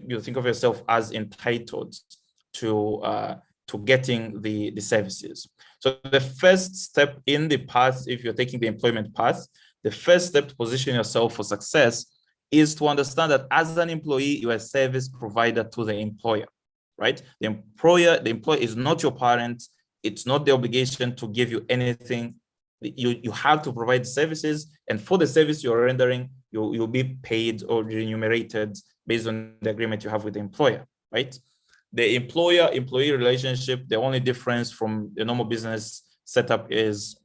you think of yourself as entitled to getting the services. So the first step in the path, if you're taking the employment path, the first step to position yourself for success is to understand that as an employee, you are a service provider to the employer, right? The employer is not your parent. It's not the obligation to give you anything. You have to provide services, and for the service you're rendering, you'll be paid or remunerated based on the agreement you have with the employer, right? The employer-employee relationship, the only difference from the normal business setup is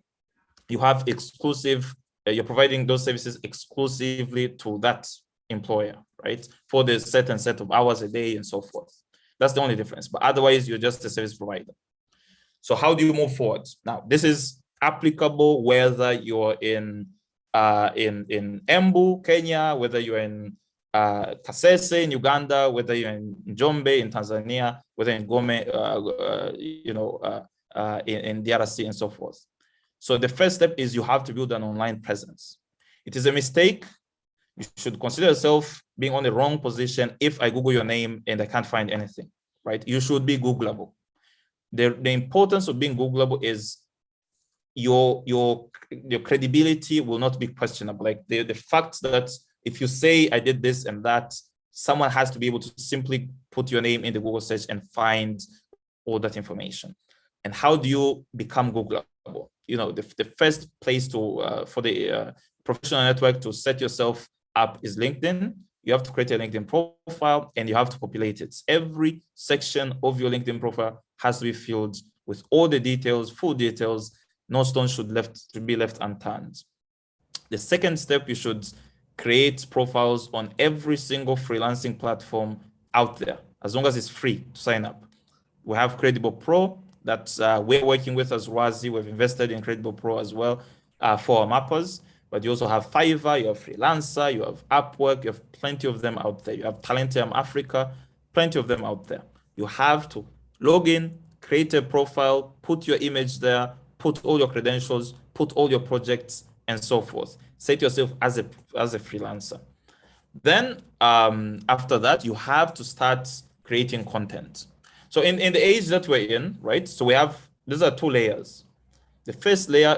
you have exclusive, you're providing those services exclusively to that employer, right? For the certain set of hours a day and so forth. That's the only difference, but otherwise you're just a service provider. So how do you move forward? Now, this is applicable whether you're in Embu, Kenya, whether you're in Kasese in Uganda, whether you're in Njombe in Tanzania, whether in Gome, in DRC and so forth. So the first step is you have to build an online presence. It is a mistake. You should consider yourself being on the wrong position if I Google your name and I can't find anything, right? You should be Googleable. The importance of being Googleable is your credibility will not be questionable. Like the fact that if you say I did this and that, someone has to be able to simply put your name in the Google search and find all that information. And how do you become Googleable? You know, the first place to for the professional network to set yourself up is LinkedIn. You have to create a LinkedIn profile and you have to populate it. Every section of your LinkedIn profile has to be filled with all the details, full details. No stone should be left unturned. The second step, you should create profiles on every single freelancing platform out there, as long as it's free to sign up. We have Credible Pro that we're working with as Wazi. We've invested in Credible Pro as well for our mappers. But you also have Fiverr, you have Freelancer, you have Upwork, you have plenty of them out there. You have Talentium Africa, plenty of them out there. You have to log in, create a profile, put your image there, put all your credentials, put all your projects, and so forth. Set yourself as a freelancer. Then after that, you have to start creating content. So in the age that we're in, right? So we have, these are two layers. The first layer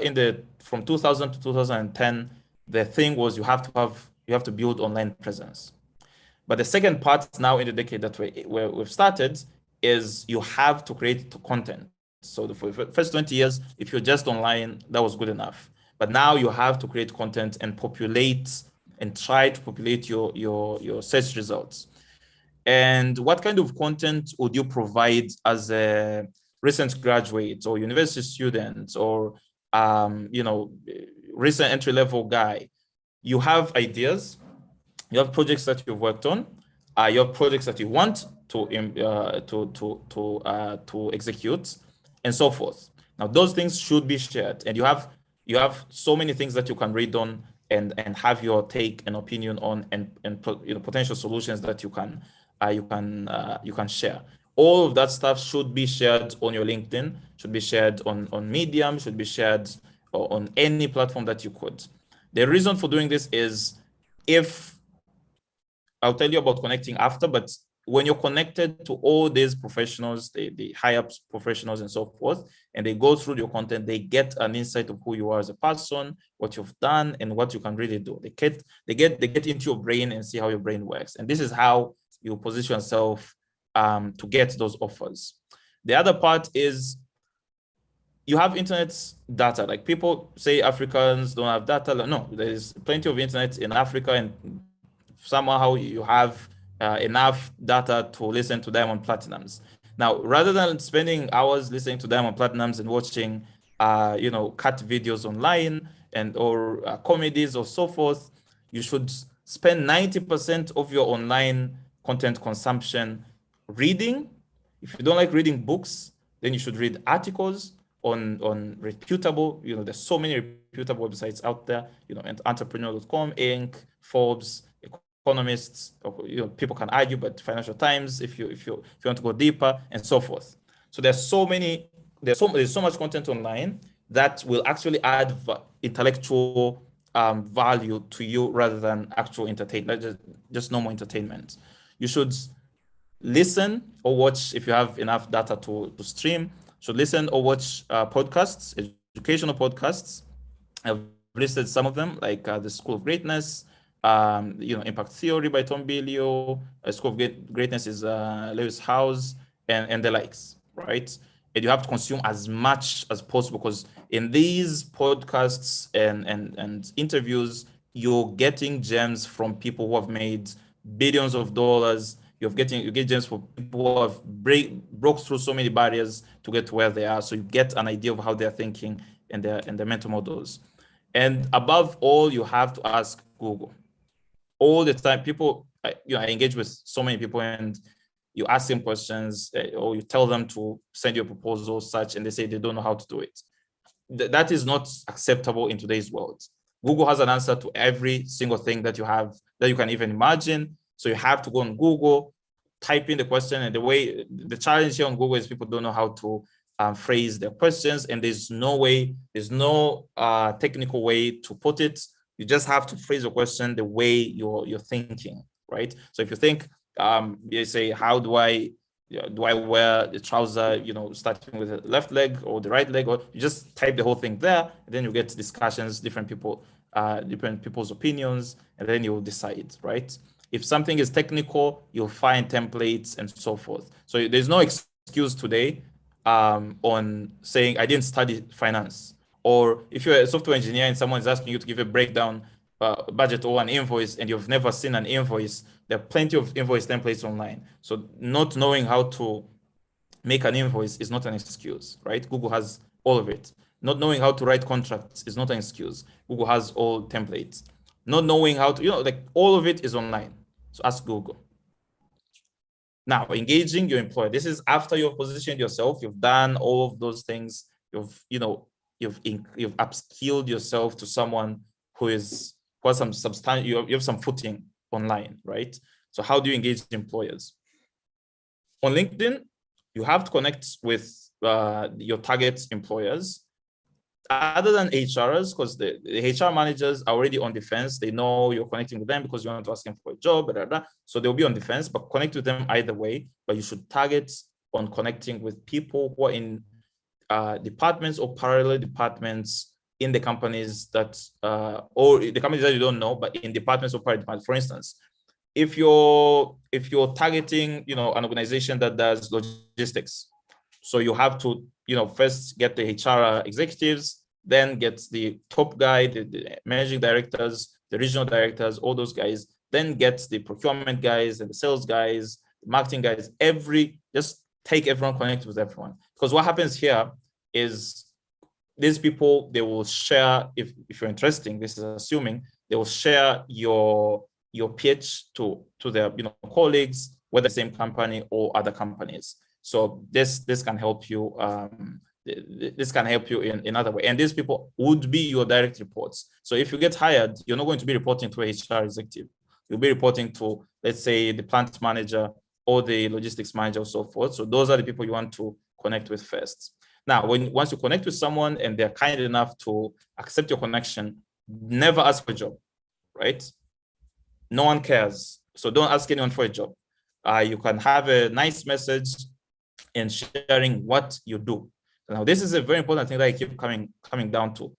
from 2000 to 2010, the thing was you have to build online presence. But the second part now in the decade that we've started is you have to create content. So for the first 20 years, if you're just online, that was good enough. But now you have to create content and populate and try to populate your search results. And what kind of content would you provide as a recent graduate or university student or recent entry-level guy? You have ideas, you have projects that you've worked on, you have projects that you want to execute, and so forth. Now, those things should be shared, and you have so many things that you can read on and have your take and opinion on, and potential solutions that you can share. All of that stuff should be shared on your LinkedIn, should be shared on Medium, should be shared on any platform that you could. The reason for doing this is, I'll tell you about connecting after, but when you're connected to all these professionals, the high-ups professionals and so forth, and they go through your content, they get an insight of who you are as a person, what you've done, and what you can really do. They get into your brain and see how your brain works. And this is how you position yourself to get those offers. The other part is you have internet data. Like people say Africans don't have data. No, there's plenty of internet in Africa, and somehow you have enough data to listen to Diamond Platinums. Now, rather than spending hours listening to Diamond Platinums and watching, cut videos online or comedies or so forth, you should spend 90% of your online content consumption reading. If you don't like reading books, then you should read articles on reputable, there's so many reputable websites out there, and entrepreneur.com, Inc., Forbes, Economists, people can argue, but Financial Times, if you want to go deeper, and so forth. So there's so much content online that will actually add intellectual value to you rather than actual entertainment, just normal entertainment. You should listen or watch, if you have enough data to stream, should listen or watch podcasts, educational podcasts. I've listed some of them, like the School of Greatness, Impact Theory by Tom Bilyeu, School of Greatness is Lewis Howes, and the likes, right? And you have to consume as much as possible, because in these podcasts and interviews, you're getting gems from people who have made billions of dollars. You get gems from people who have broke through so many barriers to get to where they are. So you get an idea of how they're thinking and their mental models. And above all, you have to ask Google. All the time, people, I engage with so many people, and you ask them questions, or you tell them to send you a proposal, such, and they say they don't know how to do it. That is not acceptable in today's world. Google has an answer to every single thing that you have, that you can even imagine. So you have to go on Google, type in the question, and the challenge here on Google is people don't know how to phrase their questions, and there's no technical way to put it. You just have to phrase your question the way you're thinking, right? So if you think, you say, how do I wear the trouser, starting with the left leg or the right leg, or you just type the whole thing there, and then you get discussions, different people's opinions, and then you'll decide, right? If something is technical, you'll find templates and so forth. So there's no excuse today on saying, I didn't study finance. Or if you're a software engineer and someone is asking you to give a breakdown budget or an invoice, and you've never seen an invoice, there are plenty of invoice templates online. So not knowing how to make an invoice is not an excuse, right? Google has all of it. Not knowing how to write contracts is not an excuse. Google has all templates. Not knowing how to, all of it is online. So ask Google. Now, engaging your employer. This is after you've positioned yourself, you've done all of those things, you've upskilled yourself to someone who has some substantial, you have some footing online, right? So how do you engage employers? On LinkedIn, you have to connect with your target employers, other than HRs, because the HR managers are already on the fence. They know you're connecting with them because you want to ask them for a job, blah, blah, blah. So they'll be on the fence, but connect with them either way. But you should target on connecting with people who are in departments or parallel departments in the companies that, or the companies that you don't know, but in departments or parallel departments. For instance, if you're targeting, an organization that does logistics, so you have to, first get the HR executives, then get the top guy, the managing directors, the regional directors, all those guys, then get the procurement guys and the sales guys, the marketing guys, just take everyone, connect with everyone. Because what happens here is these people, they will share, if you're interesting, this is assuming, they will share your pitch to their colleagues, whether the same company or other companies. So this can help you. This can help you in other way. And these people would be your direct reports. So if you get hired, you're not going to be reporting to a HR executive. You'll be reporting to, let's say, the plant manager or the logistics manager or so forth. So those are the people you want to connect with first. Now, once you connect with someone and they're kind enough to accept your connection, never ask for a job, right? No one cares. So don't ask anyone for a job. You can have a nice message and sharing what you do. Now, this is a very important thing that I keep coming down to.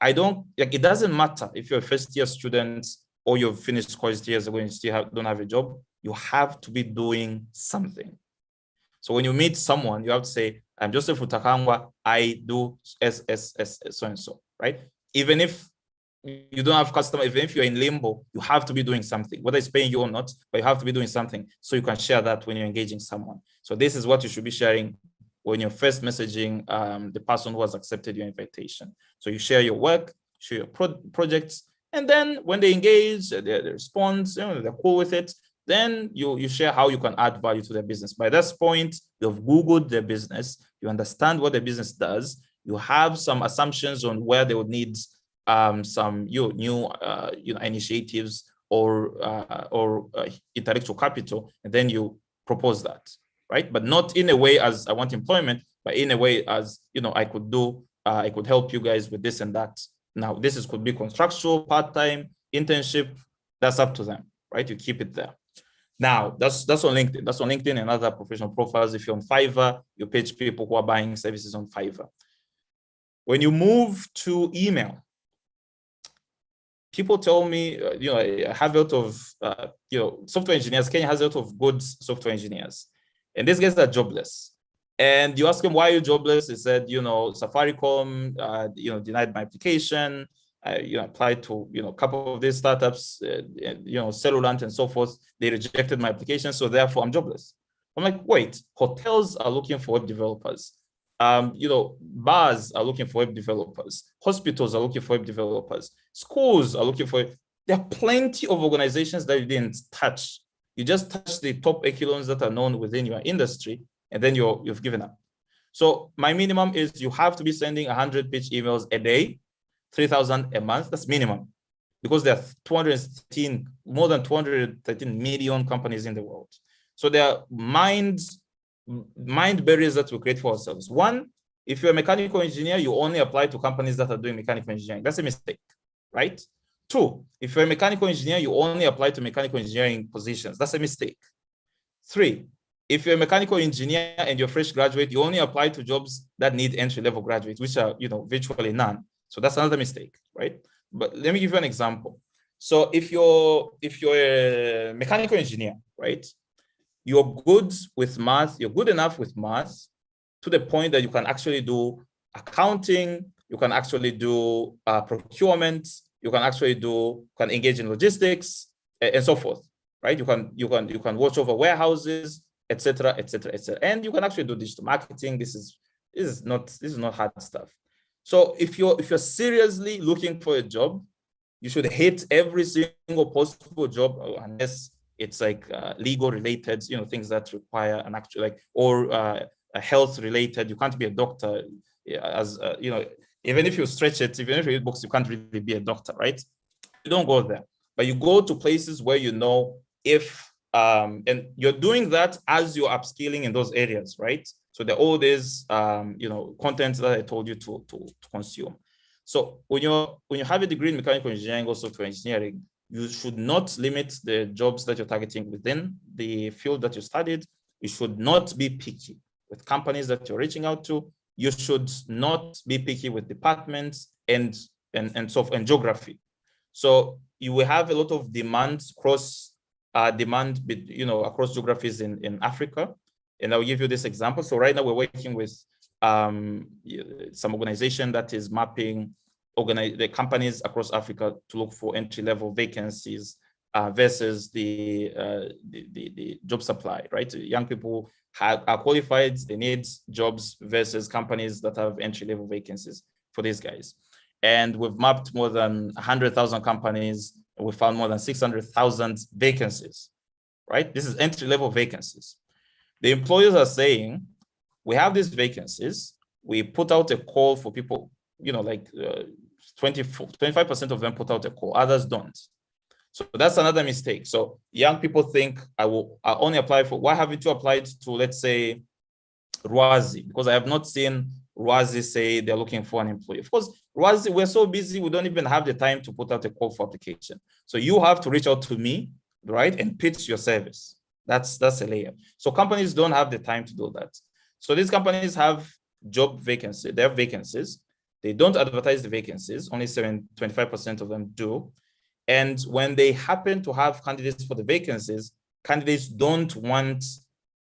It doesn't matter if you're a first-year student or you've finished college years ago and you still don't have a job. You have to be doing something. So when you meet someone, you have to say, I'm Joseph Utakangwa, I do so-and-so, right? Even if you don't have customer, even if you're in limbo, you have to be doing something, whether it's paying you or not, but you have to be doing something so you can share that when you're engaging someone. So this is what you should be sharing when you're first messaging the person who has accepted your invitation. So you share your work, share your projects, and then when they engage, they respond, they're cool with it, then you share how you can add value to their business. By this point, you've Googled their business, you understand what their business does, you have some assumptions on where they would need some new initiatives or intellectual capital, and then you propose that, right? But not in a way as I want employment, but in a way as I could help you guys with this and that. Now, could be contractual, part-time, internship. That's up to them, right? You keep it there. Now, that's on LinkedIn. That's on LinkedIn and other professional profiles. If you're on Fiverr, you pitch people who are buying services on Fiverr. When you move to email, people tell me, I have a lot of, software engineers. Kenya has a lot of good software engineers, and these guys are jobless. And you ask them, why are you jobless? They said, Safaricom, denied my application. Applied to, a couple of these startups, Cellulant and so forth. They rejected my application, so therefore I'm jobless. I'm like, wait, hotels are looking for web developers. Bars are looking for web developers. Hospitals are looking for web developers. Schools are looking for. There are plenty of organizations that you didn't touch. You just touch the top echelons that are known within your industry, and then you've given up. So my minimum is you have to be sending 100 pitch emails a day, 3,000 a month. That's minimum, because there are more than 213 million companies in the world. So there are mind barriers that we create for ourselves. One, if you're a mechanical engineer, you only apply to companies that are doing mechanical engineering. That's a mistake, right? Two, if you're a mechanical engineer, you only apply to mechanical engineering positions. That's a mistake. Three, if you're a mechanical engineer and you're a fresh graduate, you only apply to jobs that need entry-level graduates, which are, virtually none. So that's another mistake, right? But let me give you an example. So if you're a mechanical engineer, right? You're good with math, you're good enough with math to the point that you can actually do accounting, you can actually do procurement, you can engage in logistics and so forth, right? You can watch over warehouses, etc., etc., etc. And you can actually do digital marketing. This is not hard stuff. So if you're seriously looking for a job, you should hit every single possible job, unless it's like legal related, things that require an actual or health related. You can't be a doctor, even if you stretch it, even if you read books, you can't really be a doctor, right? You don't go there, but you go to places where if and you're doing that as you're upskilling in those areas, right? So the all this content that I told you to consume. So when you have a degree in mechanical engineering or software engineering, you should not limit the jobs that you're targeting within the field that you studied. You should not be picky with companies that you're reaching out to. You should not be picky with departments and geography. So you will have a lot of demands across geographies in Africa. And I'll give you this example. So right now we're working with some organization that is mapping the companies across Africa to look for entry-level vacancies versus the job supply, right? Young people are qualified, they need jobs versus companies that have entry-level vacancies for these guys. And we've mapped more than 100,000 companies, and we found more than 600,000 vacancies, right? This is entry-level vacancies. The employers are saying, we have these vacancies, we put out a call for people, 25% of them put out a call, others don't. So that's another mistake. So young people think, I only apply for, why haven't you applied to, let's say, Rwazi? Because I have not seen Rwazi say they're looking for an employee. Of course, Rwazi, we're so busy, we don't even have the time to put out a call for application. So you have to reach out to me, right, and pitch your service. That's a layer. So companies don't have the time to do that. So these companies have job vacancies, they have vacancies. They don't advertise the vacancies, only 25% of them do. And when they happen to have candidates for the vacancies, candidates don't want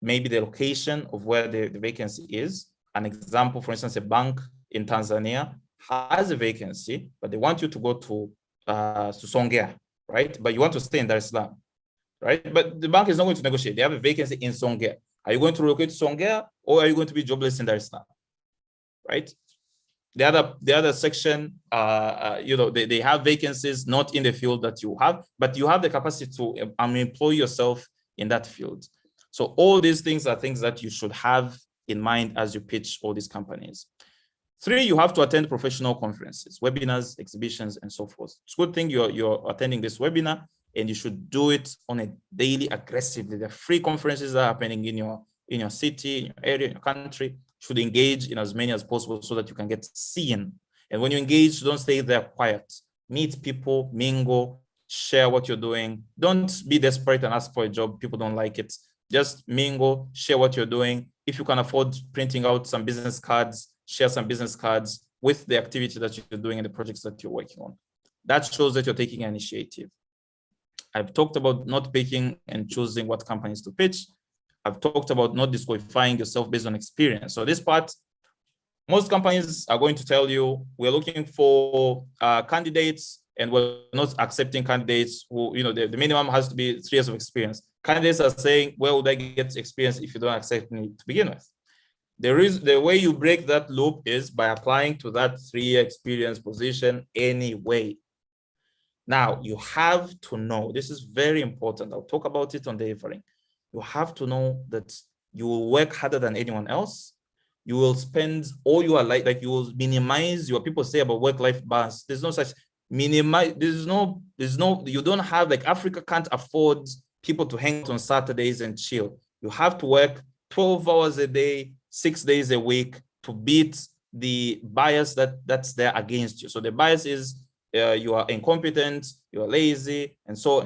maybe the location of where the vacancy is. An example, for instance, a bank in Tanzania has a vacancy, but they want you to go to Songea, right? But you want to stay in Dar es Salaam, right? But the bank is not going to negotiate. They have a vacancy in Songea. Are you going to relocate to Songea, or are you going to be jobless in Dar es Salaam, right? The other section, they have vacancies not in the field that you have, but you have the capacity to employ yourself in that field. So all these things are things that you should have in mind as you pitch all these companies. 3, you have to attend professional conferences, webinars, exhibitions, and so forth. It's a good thing you're attending this webinar, and you should do it on a daily aggressively. The free conferences that are happening in your city, in your area, in your country. Should engage in as many as possible so that you can get seen. And when you engage, don't stay there quiet. Meet people, mingle, share what you're doing. Don't be desperate and ask for a job. People don't like it. Just mingle, share what you're doing. If you can afford printing out some business cards, share some business cards with the activity that you're doing and the projects that you're working on. That shows that you're taking an initiative. I've talked about not picking and choosing what companies to pitch. I've talked about not disqualifying yourself based on experience. So this part, most companies are going to tell you, we're looking for candidates and we're not accepting candidates who, the minimum has to be 3 years of experience. Candidates are saying, where would I get experience if you don't accept me to begin with? The way you break that loop is by applying to that 3-year experience position anyway. Now, you have to know, this is very important. I'll talk about it on delivering. You have to know that you will work harder than anyone else. You will spend all your life, like you will minimize what people say about work-life balance. There's no such minimize, there's no, you don't have, like Africa can't afford people to hang out on Saturdays and chill. You have to work 12 hours a day, 6 days a week to beat the bias that's there against you. So the bias is you are incompetent, you are lazy, and so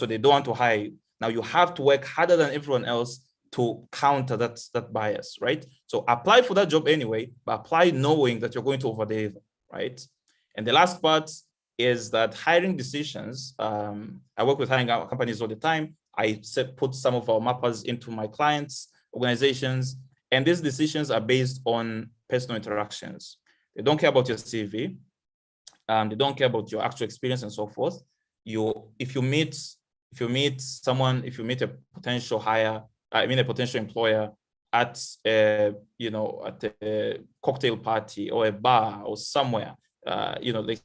they don't want to hire you. Now you have to work harder than everyone else to counter that bias, right? So apply for that job anyway, but apply knowing that you're going to over-deliver, right? And the last part is that hiring decisions, I work with hiring companies all the time. I put some of our mappers into my clients' organizations, and these decisions are based on personal interactions. They don't care about your CV. They don't care about your actual experience and so forth. If you meet a potential hire, a potential employer at a cocktail party or a bar or somewhere, like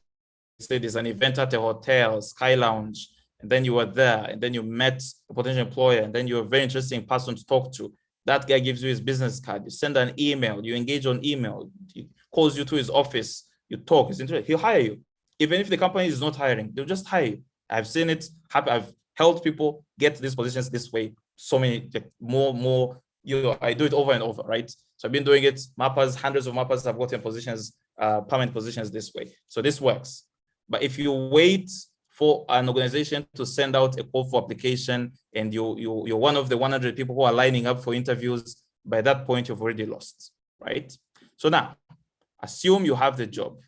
say there's an event at a hotel, Sky Lounge, and then you were there, and then you met a potential employer, and then you're a very interesting person to talk to. That guy gives you his business card. You send an email. You engage on email. He calls you to his office. You talk. He's interested. He'll hire you. Even if the company is not hiring, they'll just hire you. I've seen it happen. I've helped people get these positions this way. So many, like more. I do it over and over, right? So I've been doing it. Mappers, hundreds of mappers have gotten positions, permanent positions this way. So this works. But if you wait for an organization to send out a call for application and you're one of the 100 people who are lining up for interviews, by that point, you've already lost, right? So now, assume you have the job.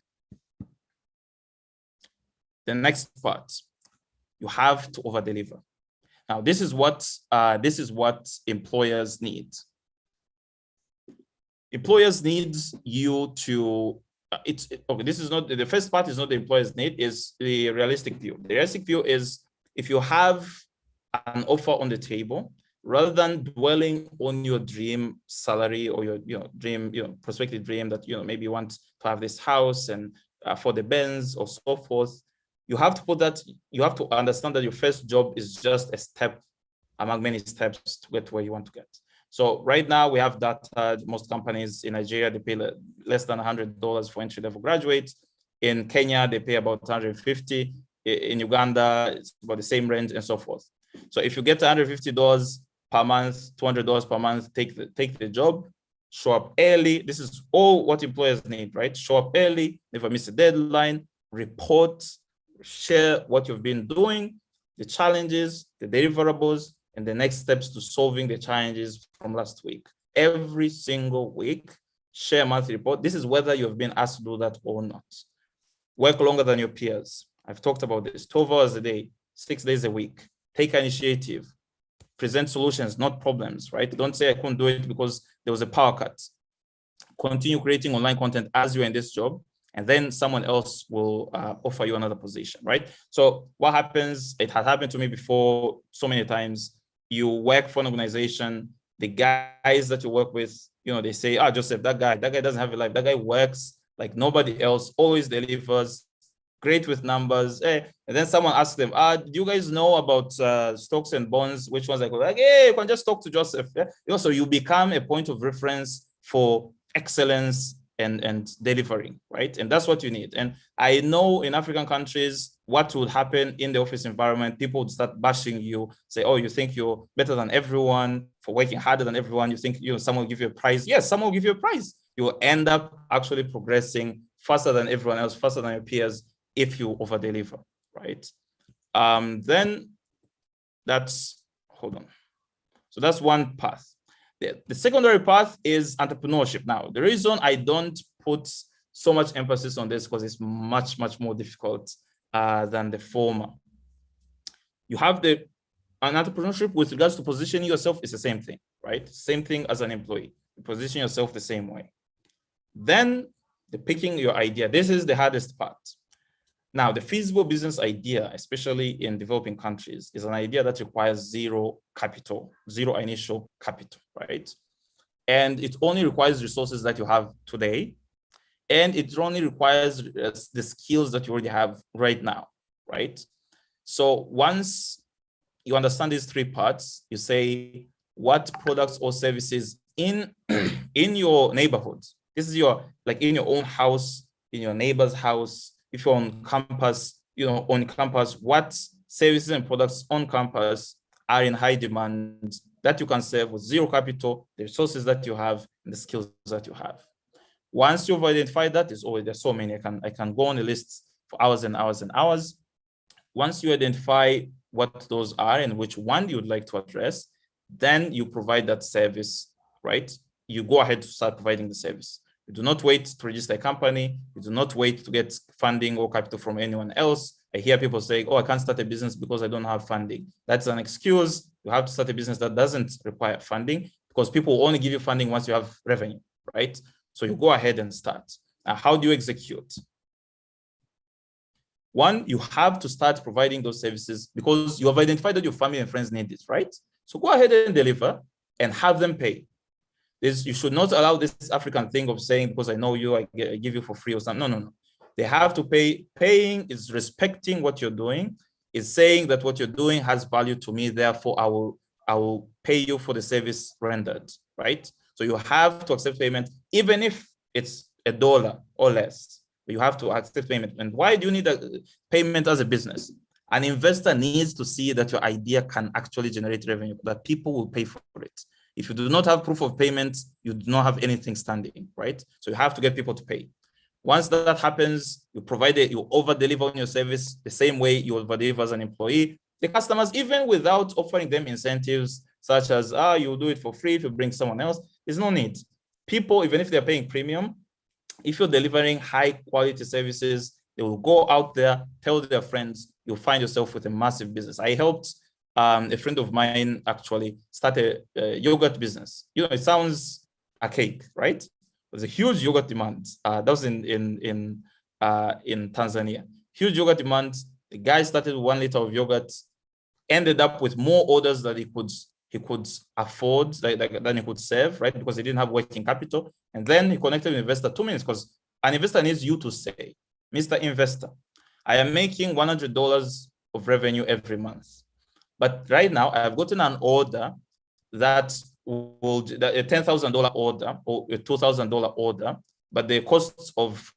The next part, you have to over-deliver. Now, this is what employers need. Employers need you to, this is not, the first part is not the employer's need, is the realistic view. The realistic view is if you have an offer on the table, rather than dwelling on your dream salary or your prospective dream that maybe you want to have this house and for the Benz or so forth, you have to understand that your first job is just a step among many steps to get where you want to get. So right now we have data. Most companies in Nigeria, they pay less than $100 for entry-level graduates. In Kenya, they pay about 150. In Uganda, it's about the same range and so forth. So if you get $150 per month, $200 per month, take the job, show up early. This is all what employers need, right? Show up early, never miss a deadline, report, share what you've been doing, the challenges, the deliverables, and the next steps to solving the challenges from last week. Every single week, share a monthly report. This is whether you've been asked to do that or not. Work longer than your peers. I've talked about this. 12 hours a day, 6 days a week. Take initiative. Present solutions, not problems, right? Don't say I couldn't do it because there was a power cut. Continue creating online content as you're in this job, and then someone else will offer you another position, right? So what happens, it has happened to me before so many times. You work for an organization, the guys that you work with, they say, Joseph, that guy doesn't have a life. That guy works like nobody else, always delivers, great with numbers. And then someone asks them, do you guys know about stocks and bonds? Which ones I go like, hey, you can just talk to Joseph. Yeah? So you become a point of reference for excellence and delivering, right? And that's what you need. And I know in African countries, what would happen in the office environment, people would start bashing you, say, oh, you think you're better than everyone for working harder than everyone. You think someone will give you a prize. Yes, someone will give you a prize. You will end up actually progressing faster than everyone else, faster than your peers, if you over-deliver, right? Then that's, hold on. So that's one path. The secondary path is entrepreneurship. Now, the reason I don't put so much emphasis on this because it's much, much more difficult than the former. You have an entrepreneurship with regards to positioning yourself is the same thing, right? Same thing as an employee. You position yourself the same way. Then the picking your idea. This is the hardest part. Now, the feasible business idea, especially in developing countries, is an idea that requires zero capital, zero initial capital, right? And it only requires resources that you have today. And it only requires the skills that you already have right now, right? So once you understand these three parts, you say what products or services in your neighborhood. This is like in your own house, in your neighbor's house. If you're on campus, on campus, what services and products on campus are in high demand that you can serve with zero capital, the resources that you have, and the skills that you have. Once you've identified that, there's so many. I can go on the list for hours and hours and hours. Once you identify what those are and which one you would like to address, then you provide that service, right? You go ahead to start providing the service. You do not wait to register a company. You do not wait to get funding or capital from anyone else. I hear people say, oh, I can't start a business because I don't have funding. That's an excuse. You have to start a business that doesn't require funding because people will only give you funding once you have revenue, right? So you go ahead and start. Now, how do you execute? One, you have to start providing those services because you have identified that your family and friends need this, right? So go ahead and deliver and have them pay. You should not allow this African thing of saying, because I know you, I give you for free or something. No. They have to pay. Paying is respecting what you're doing, is saying that what you're doing has value to me, therefore I will pay you for the service rendered, right? So you have to accept payment, even if it's $1 or less. You have to accept payment. And why do you need a payment as a business? An investor needs to see that your idea can actually generate revenue, that people will pay for it. If you do not have proof of payment, you do not have anything standing, right? So you have to get people to pay. Once that happens, you over-deliver on your service the same way you over-deliver as an employee. The customers, even without offering them incentives, such as, you'll do it for free if you bring someone else, there's no need. People, even if they're paying premium, if you're delivering high quality services, they will go out there, tell their friends, you'll find yourself with a massive business. I helped a friend of mine actually start a yogurt business. It sounds archaic, right? There's a huge yogurt demand. That was in Tanzania. Huge yogurt demand. The guy started with 1 liter of yogurt, ended up with more orders that he could afford, than he could serve, right? Because he didn't have working capital. And then he connected with an investor 2 minutes, because an investor needs you to say, Mr. Investor, I am making $100 of revenue every month. But right now, I have gotten an order that will a $10,000 order or a $2,000 order, but the cost of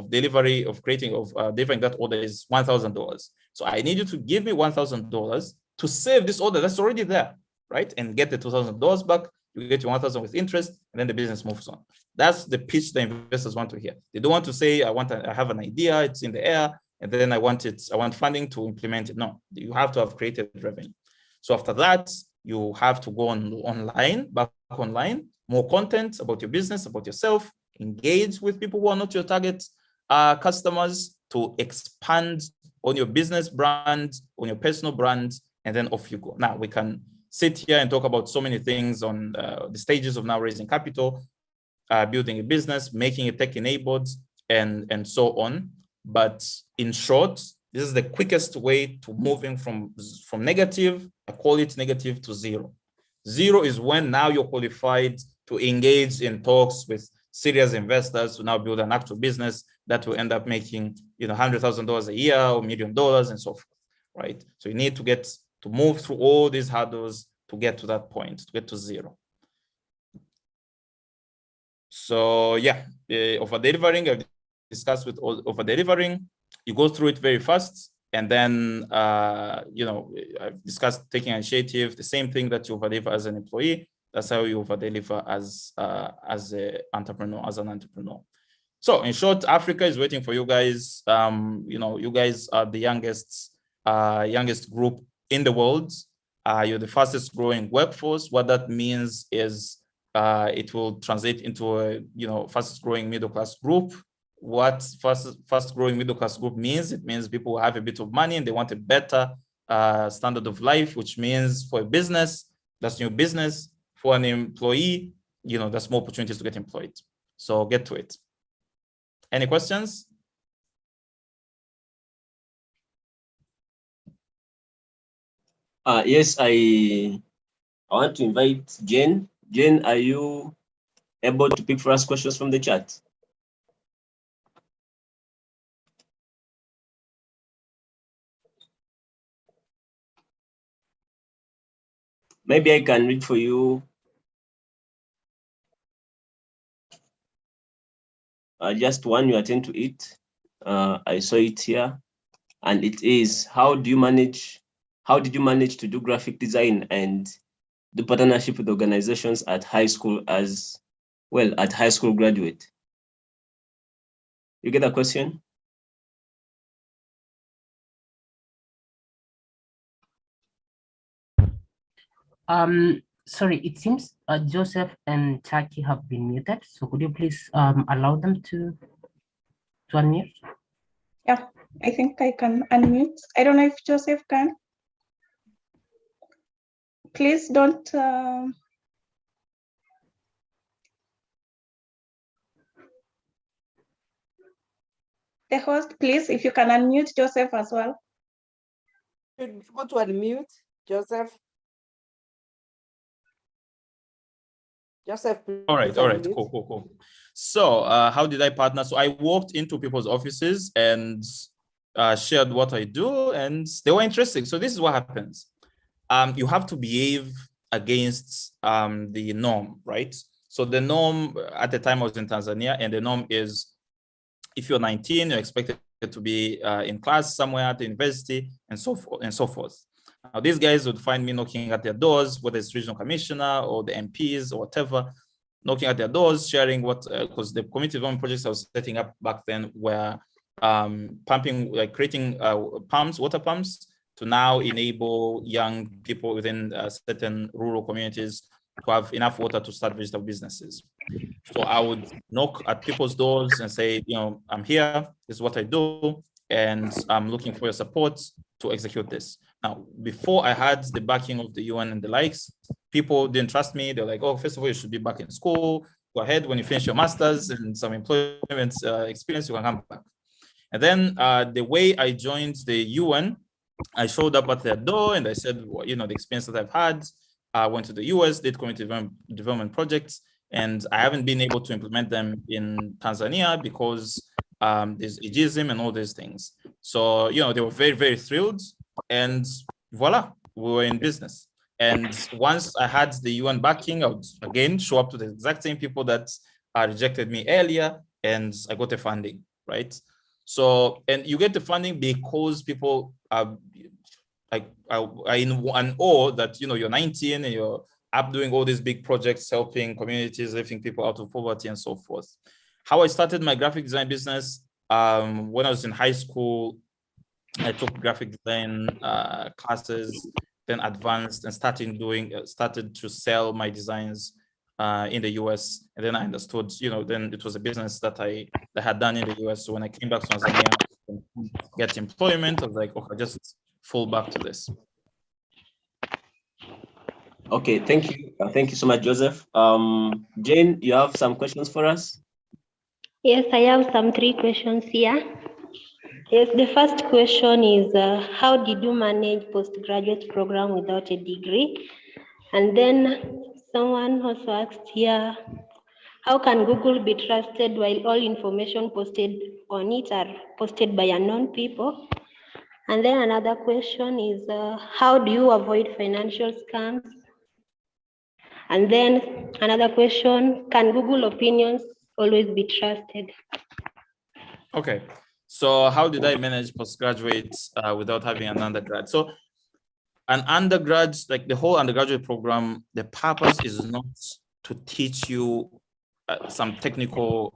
delivery delivering that order is $1,000. So I need you to give me $1,000 to save this order that's already there, right? And get the $2,000 back. You get your $1,000 with interest, and then the business moves on. That's the pitch the investors want to hear. They don't want to say, I have an idea, it's in the air, and then I want funding to implement it. No, you have to have created revenue. So after that, you have to go back online, more content about your business, about yourself, engage with people who are not your target customers to expand on your business brand, on your personal brand, and then off you go. Now we can sit here and talk about so many things on the stages of now raising capital, building a business, making it tech-enabled, and so on. But in short, this is the quickest way to moving from negative, I call it negative, to zero. Zero is when now you're qualified to engage in talks with serious investors to now build an actual business that will end up making $100,000 a year or $1 million and so forth, right? So you need to move through all these hurdles to get to that point, to get to zero. So yeah, over-delivering, I've discussed with over-delivering. You go through it very fast, and then I've discussed taking initiative, the same thing that you over-deliver as an employee. That's how you over-deliver as an entrepreneur. So in short, Africa is waiting for you guys. You guys are the youngest youngest group in the world. You're the fastest growing workforce. What that means is it will translate into a fastest growing middle class group. What fast growing middle class group means? It means people have a bit of money and they want a better standard of life, which means for a business, that's new business. For an employee, there's more opportunities to get employed. So get to it. Any questions? Yes, I want to invite Jane. Jane, are you able to pick for us questions from the chat? Maybe I can read for you. Just one, you attend to it. I saw it here, and it is, how did you manage to do graphic design and do partnership with organizations at high school as well, at high school graduate? You get the question? Sorry, it seems Joseph and Taki have been muted. So could you please allow them to unmute? Yeah, I think I can unmute. I don't know if Joseph can. Please don't. The host, please, if you can unmute Joseph as well. Should go to unmute Joseph. Joseph, all right, cool. So how did I partner? So I walked into people's offices and shared what I do, and they were interested. So this is what happens. You have to behave against the norm, right? So the norm at the time I was in Tanzania, and the norm is if you're 19, you're expected to be in class somewhere at the university, and so forth and so forth. Now, these guys would find me knocking at their doors, whether it's regional commissioner or the MPs or whatever, knocking at their doors, sharing what, because the community development projects I was setting up back then were creating water pumps to now enable young people within certain rural communities to have enough water to start vegetable businesses. So I would knock at people's doors and say, I'm here, this is what I do, and I'm looking for your support to execute this. Now, before I had the backing of the UN and the likes, people didn't trust me. They're like, oh, first of all, you should be back in school. Go ahead, when you finish your master's and some employment experience, you can come back. And then the way I joined the UN, I showed up at their door and I said, well, the experience that I've had. I went to the US, did community development projects, and I haven't been able to implement them in Tanzania because there's ageism and all these things. So, they were very, very thrilled, and voila, we were in business. And once I had the UN backing, I would again show up to the exact same people that rejected me earlier, and I got the funding, right? So, and you get the funding because people are in awe that, you're 19 and you're up doing all these big projects, helping communities, lifting people out of poverty and so forth. How I started my graphic design business, when I was in high school, I took graphic design classes, then advanced and started to sell my designs in the US. And then I understood, then it was a business that I had done in the US. So when I came back to Tanzania to get employment, I was like, okay, just fall back to this. Okay, thank you. Thank you so much, Joseph. Jane, you have some questions for us? Yes, I have some 3 questions here. Yes, the first question is, how did you manage postgraduate program without a degree? And then someone also asked here, how can Google be trusted while all information posted on it are posted by unknown people? And then another question is, how do you avoid financial scams? And then another question, can Google opinions always be trusted? Okay, so how did I manage postgraduates without having an undergrad? So an undergrad, like the whole undergraduate program, the purpose is not to teach you some technical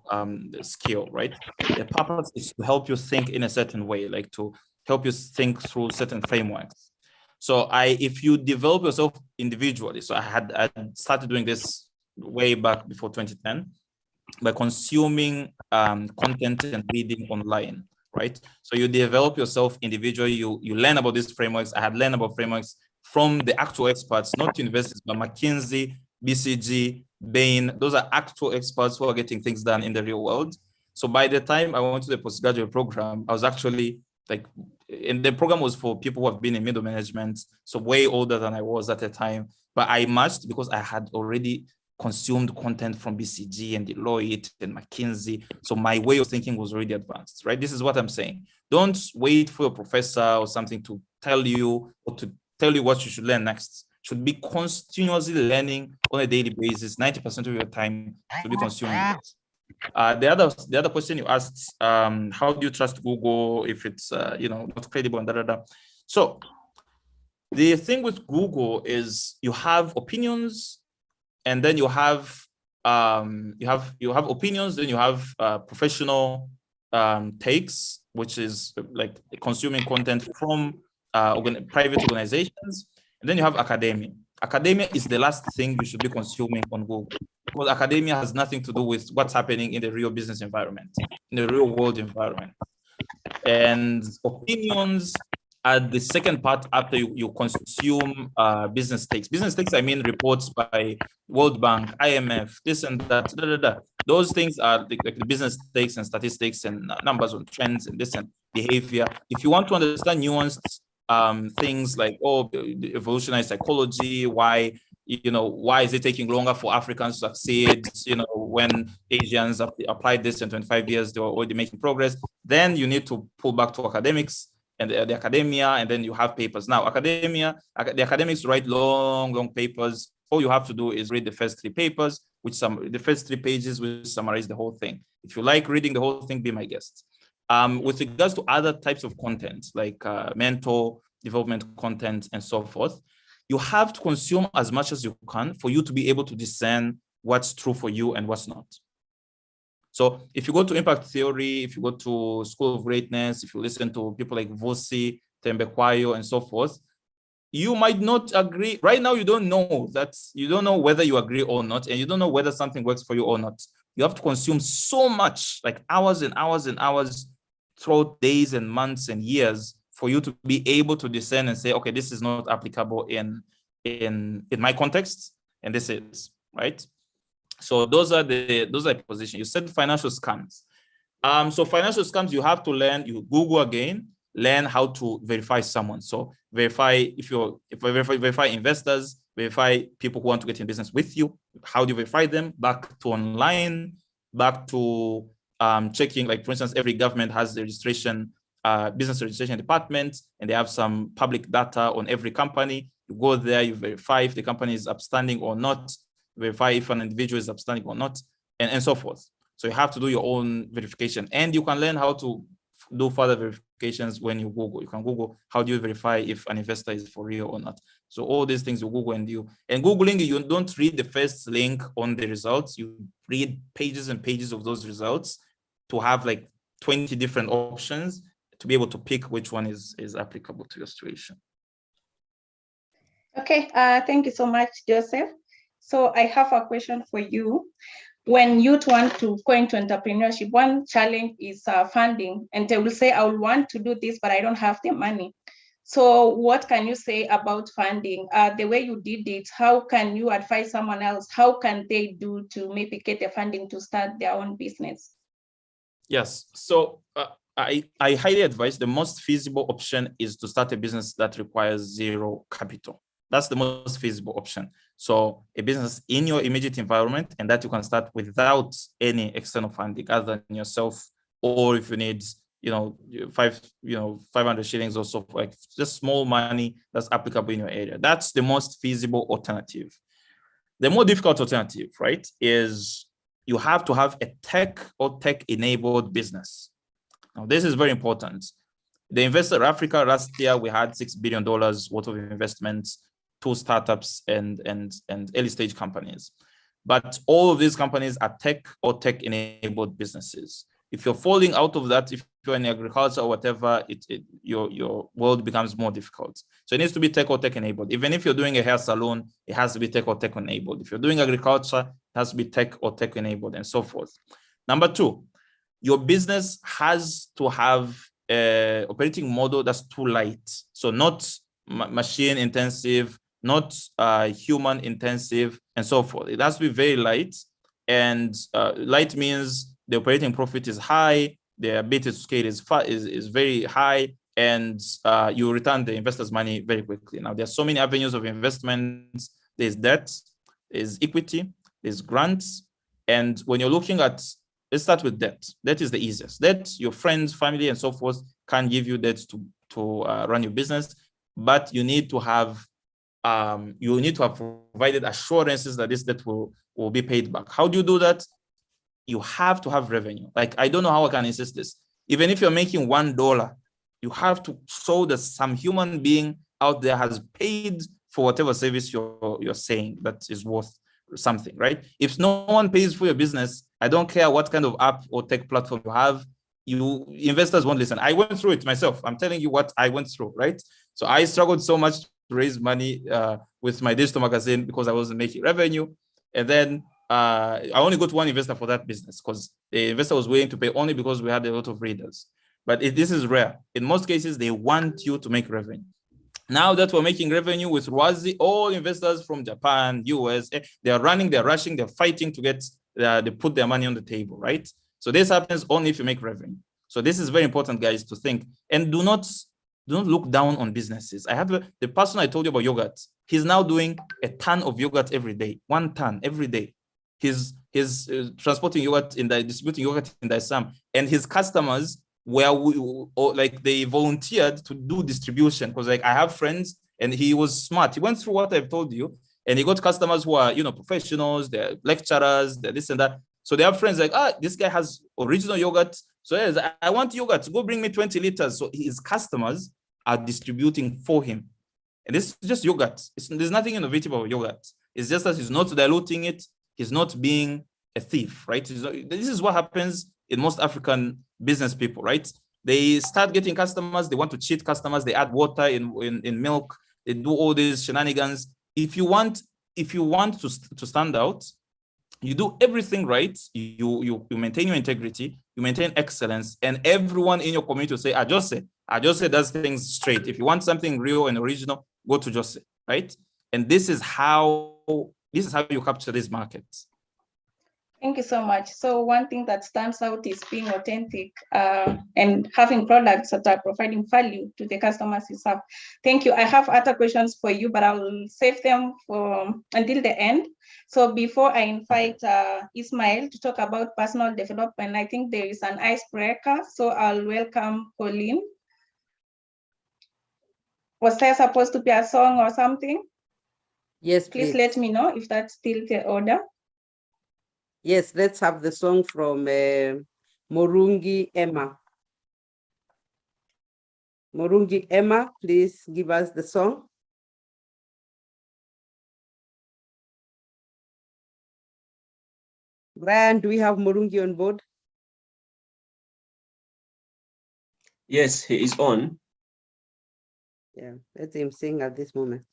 skill, right? The purpose is to help you think in a certain way, like to help you think through certain frameworks. So if you develop yourself individually, so I started doing this way back before 2010 by consuming content and reading online, right? So you develop yourself individually, you learn about these frameworks. I had learned about frameworks from the actual experts, not universities, but McKinsey, BCG, Bain. Those are actual experts who are getting things done in the real world. So by the time I went to the postgraduate program, I was actually like, and the program was for people who have been in middle management, so way older than I was at the time. But I matched because I had already consumed content from BCG and Deloitte and McKinsey. So my way of thinking was already advanced, right? This is what I'm saying. Don't wait for a professor or something to tell you or to tell you what you should learn next. Should be continuously learning on a daily basis. 90% of your time should be consuming it. The other question you asked, how do you trust Google if it's not credible and da. So the thing with Google is you have opinions, and then you have opinions, then you have professional takes, which is like consuming content from private organizations, and then you have academia. Academia is the last thing you should be consuming on Google, because academia has nothing to do with what's happening in the real business environment, in the real world environment. And opinions are the second part after you consume business takes. Business takes, I mean reports by World Bank, IMF, this and that, Those things are like the business takes and statistics and numbers on trends and this and behavior. If you want to understand nuanced things like, evolutionary psychology, why is it taking longer for Africans to succeed, when Asians have applied this in 25 years, they were already making progress, then you need to pull back to academics and the academia, and then you have papers. Now, the academics write long papers. All you have to do is read the first 3 papers, the first 3 pages, which summarize the whole thing. If you like reading the whole thing, be my guest. With regards to other types of content, like mentor development content and so forth, you have to consume as much as you can for you to be able to discern what's true for you and what's not. So if you go to impact theory, if you go to School of Greatness, if you listen to people like Vosi, Tembekwayo, and so forth, you might not agree. Right now, you don't know whether you agree or not, and you don't know whether something works for you or not. You have to consume so much, like hours and hours and hours throughout days and months and years for you to be able to discern and say, okay, this is not applicable in my context, and this is, right? So those are positions. You said financial scams. So financial scams, you have to learn, you Google again, learn how to verify someone. So verify verify investors, verify people who want to get in business with you. How do you verify them? Back to online, back to checking, like for instance, every government has the business registration department, and they have some public data on every company. You go there, you verify if the company is upstanding or not, verify if an individual is upstanding or not, and so forth. So you have to do your own verification, and you can learn how to do further verifications when you Google. You can Google, how do you verify if an investor is for real or not? So all these things you Google, and Googling, you don't read the first link on the results. You read pages and pages of those results to have like 20 different options to be able to pick which one is applicable to your situation. Okay, thank you so much, Joseph. So I have a question for you. When youth want to go into entrepreneurship, one challenge is funding, and they will say, I will want to do this, but I don't have the money. So what can you say about funding? The way you did it, how can you advise someone else? How can they do to maybe get the funding to start their own business? Yes, so I highly advise the most feasible option is to start a business that requires zero capital. That's the most feasible option. So a business in your immediate environment, and that you can start without any external funding other than yourself, or if you need, 500 shillings or so, like just small money that's applicable in your area. That's the most feasible alternative. The more difficult alternative, right, is you have to have a tech or tech-enabled business. Now, this is very important. The Investor Africa last year, we had $6 billion worth of investments, 2 startups and early stage companies. But all of these companies are tech or tech-enabled businesses. If you're falling out of that, if you're in agriculture or whatever, your world becomes more difficult. So it needs to be tech or tech enabled. Even if you're doing a hair salon, it has to be tech or tech enabled. If you're doing agriculture, it has to be tech or tech enabled, and so forth. Number two, your business has to have an operating model that's too light. So not machine intensive, not human intensive, and so forth. It has to be very light. And light means the operating profit is high, the ability to scale is very high, and you return the investors' money very quickly. Now, there are so many avenues of investments. There's debt, there's equity, there's grants. And when you're looking at, let's start with debt. Debt is the easiest. Debt, your friends, family, and so forth can give you debt to run your business, but you need to have provided assurances that this debt will be paid back. How do you do that? You have to have revenue. Like, I don't know how I can insist this. Even if you're making $1, you have to show that some human being out there has paid for whatever service you're saying that is worth something, right? If no one pays for your business, I don't care what kind of app or tech platform you have, investors won't listen. I went through it myself. I'm telling you what I went through, right? So I struggled so much to raise money with my digital magazine because I wasn't making revenue. And then I only got one investor for that business because the investor was willing to pay only because we had a lot of readers. But this is rare. In most cases, they want you to make revenue. Now that we're making revenue with Rwazi, all investors from Japan, US, they're rushing, they're fighting to get, they put their money on the table, right? So this happens only if you make revenue. So this is very important, guys, to think. And do not look down on businesses. I have the person I told you about yogurt. He's now doing a ton of yogurt every day, 1 ton every day. He's transporting yogurt distributing yogurt in the Assam, and his customers they volunteered to do distribution because like I have friends, and he was smart. He went through what I've told you, and he got customers who are professionals, they're lecturers, they're this and that. So they have friends like, this guy has original yogurt. So yes, I want yogurt. Go bring me 20 liters. So his customers are distributing for him. And this is just yogurt. There's nothing innovative about yogurt. It's just that he's not diluting it. He's not being a thief, right? This is what happens in most African business people, right? They start getting customers. They want to cheat customers. They add water in milk. They do all these shenanigans. If you want to stand out, you do everything right. You maintain your integrity. You maintain excellence, and everyone in your community will say, Jose does things straight. If you want something real and original, go to Jose, right? And this is how you capture these markets. Thank you so much. So one thing that stands out is being authentic and having products that are providing value to the customers you serve. Thank you. I have other questions for you, but I will save them until the end. So before I invite Ismail to talk about personal development, I think there is an icebreaker. So I'll welcome Pauline. Was there supposed to be a song or something? Yes, please let me know if that's still the order. Yes, let's have the song from Morungi Emma. Morungi Emma, please give us the song. Brian, do we have Morungi on board? Yes, he is on. Yeah, let him sing at this moment.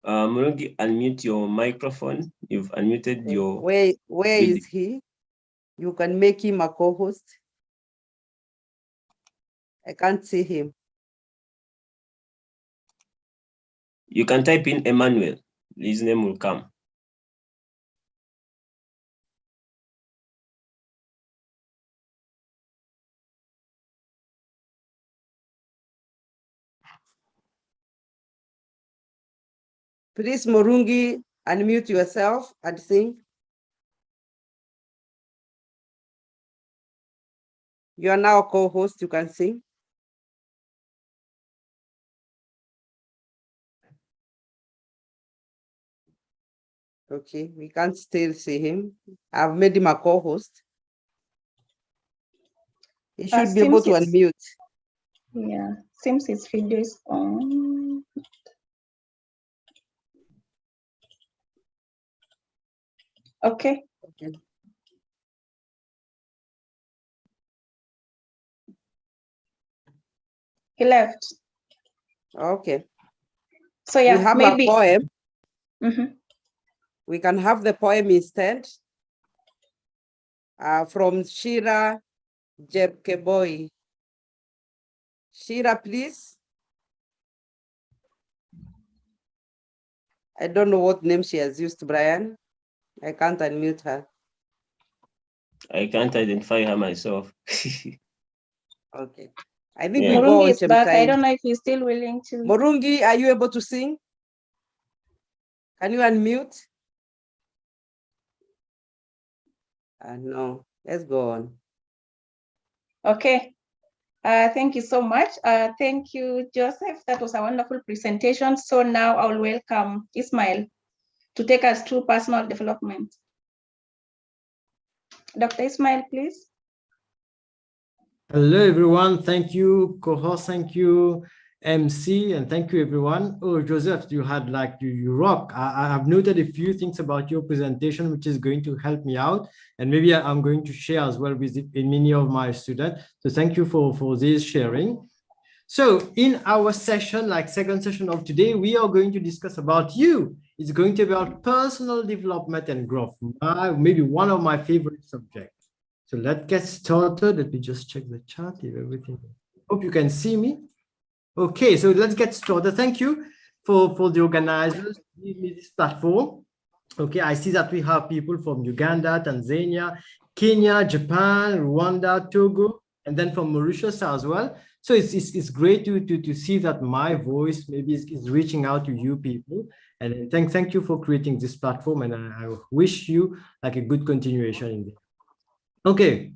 Morungi, unmute your microphone. You've unmuted your... Where is he? You can make him a co-host. I can't see him. You can type in Emmanuel. His name will come. Please, Morungi, unmute yourself and sing. You are now a co-host, you can sing. Okay, we can't still see him. I've made him a co-host. He should be able to unmute. Yeah, seems his video is on. Okay. He left. Okay. So We yeah, have maybe. a poem. Mhm. We can have the poem instead. From Shira Jebkeboy. Shira, please. I don't know what name she has used, Brian. I can't unmute her. I can't identify her myself. Okay. I think Yeah. we go Murungi on is back. I Chemtai. don't know if he's still willing to. Morungi, are you able to sing? Can you unmute? No, let's go on. Okay. Thank you so much. Thank you, Joseph. That was a wonderful presentation. So now I'll welcome Ismail to take us through personal development. Dr. Ismail, please. Hello, everyone. Thank you, co-host. Thank you, MC, and thank you, everyone. Oh, Joseph, you had like you rock. I've noted a few things about your presentation, which is going to help me out, and maybe I'm going to share as well with many of my students. So thank you for this sharing. So in our session, like second session of today, we are going to discuss about you. It's going to be about personal development and growth. Maybe one of my favorite subjects. So let's get started. Let me just check the chat if everything. Hope you can see me. Okay, so let's get started. Thank you for the organizers to give me this platform. Okay, I see that we have people from Uganda, Tanzania, Kenya, Japan, Rwanda, Togo, and then from Mauritius as well. So it's great to see that my voice maybe is reaching out to you people. And thank you for creating this platform. And I wish you like a good continuation in there. Okay,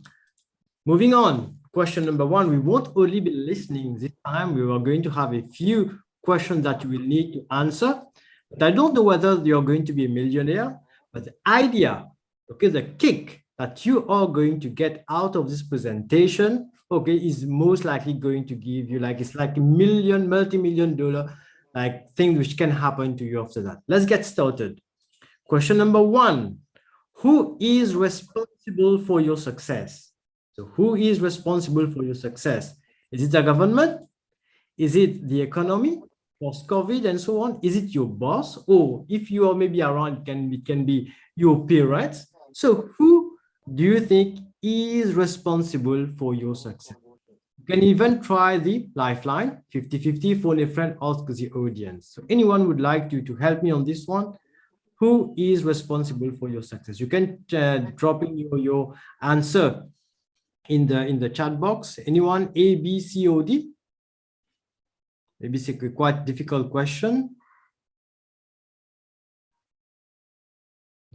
moving on. Question number one, we won't only be listening this time. We are going to have a few questions that you will need to answer. But I don't know whether you're going to be a millionaire, but the idea, okay, the kick that you are going to get out of this presentation, okay, is most likely going to give you like, it's like a multi-million dollar like thing which can happen to you after that. Let's get started. Question number one. Who is responsible for your success? So who is responsible for your success? Is it the government? Is it the economy, post-COVID and so on? Is it your boss? Or if you are maybe around, it can be your parents. So who do you think is responsible for your success? You can even try the lifeline, 50-50, phone a friend, ask the audience. So anyone would like to help me on this one? Who is responsible for your success? You can drop in your answer in the chat box. Anyone? A, B, C, or D? Maybe it's a quite difficult question.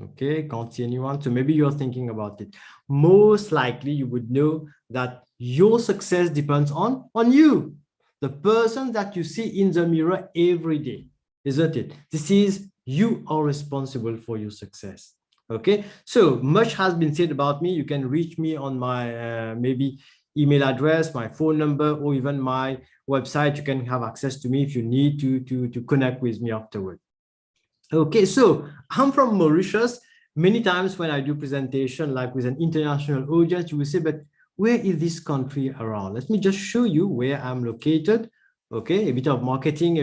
Okay, can't see anyone. So maybe you're thinking about it. Most likely you would know that your success depends on you, the person that you see in the mirror every day, isn't it? This is, you are responsible for your success. Okay, so much has been said about me. You can reach me on my maybe email address, my phone number, or even my website. You can have access to me if you need to connect with me afterward. Okay, so I'm from Mauritius. Many times when I do presentation like with an international audience, you will say, but where is this country around? Let me just show you where I'm located. Okay, a bit of marketing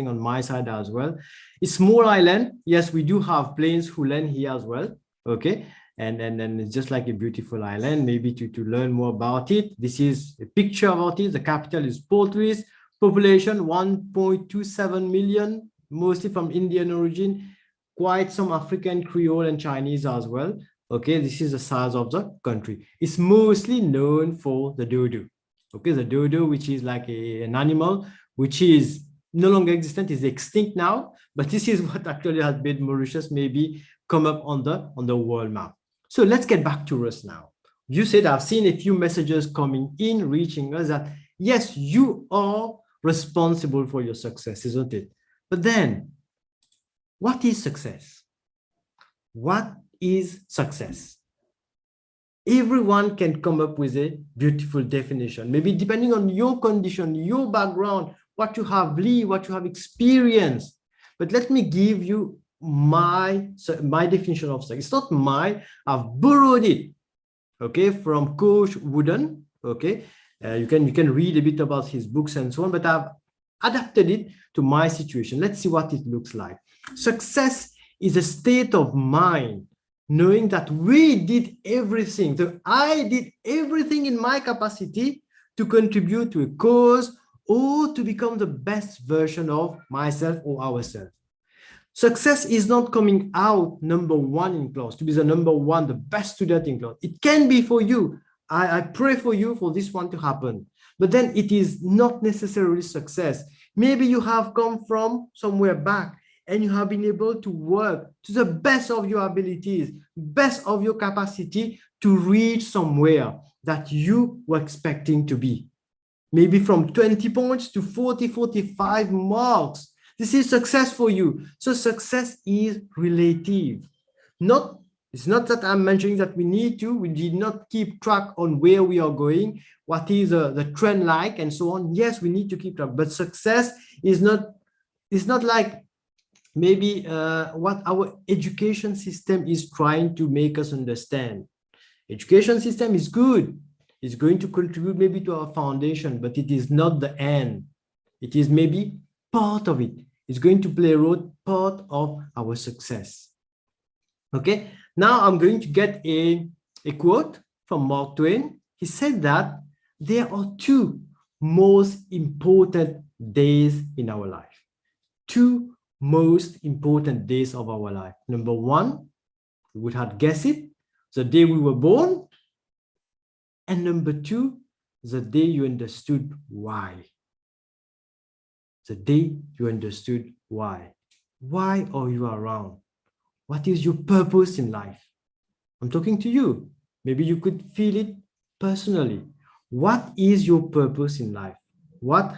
on my side as well. It's small island. Yes, we do have planes who land here as well. Okay, and it's just like a beautiful island. Maybe to learn more about it, this is a picture about it. The capital is Port-Louis. Population 1.27 million, mostly from Indian origin. Quite some African, Creole, and Chinese as well. Okay, this is the size of the country. It's mostly known for the dodo. Okay, the dodo, which is like an animal which is no longer existent, is extinct now, but this is what actually has made Mauritius maybe come up on the world map. So let's get back to us now. You said, I've seen a few messages coming in, reaching us that yes, you are responsible for your success, isn't it? But then, what is success? What is success? Everyone can come up with a beautiful definition, maybe depending on your condition, your background, what you have lived, what you have experienced. But let me give you my definition of success. It's not mine, I've borrowed it, okay, from Coach Wooden, okay. You can read a bit about his books and so on, but I've adapted it to my situation. Let's see what it looks like. Success is a state of mind, knowing that we did everything. So I did everything in my capacity to contribute to a cause or to become the best version of myself or ourselves. Success is not coming out number one in class, to be the number one, the best student in class. It can be for you. I pray for you for this one to happen. But then it is not necessarily success. Maybe you have come from somewhere back and you have been able to work to the best of your abilities, best of your capacity to reach somewhere that you were expecting to be. Maybe from 20 points to 40, 45 marks. This is success for you. So success is relative. It's not that I'm mentioning that we did not keep track on where we are going, what is the trend like, and so on. Yes, we need to keep track, but success is not like maybe what our education system is trying to make us understand. Education system is good. It's going to contribute maybe to our foundation, but it is not the end. It is maybe part of it. It's going to play a role, part of our success. Okay, now I'm going to get a quote from Mark Twain. He said that there are two most important days in our life. Two most important days of our life. Number one, we would have guessed it, the day we were born. And number two, the day you understood why. The day you understood why. Why are you around? What is your purpose in life? I'm talking to you. Maybe you could feel it personally. What is your purpose in life? Why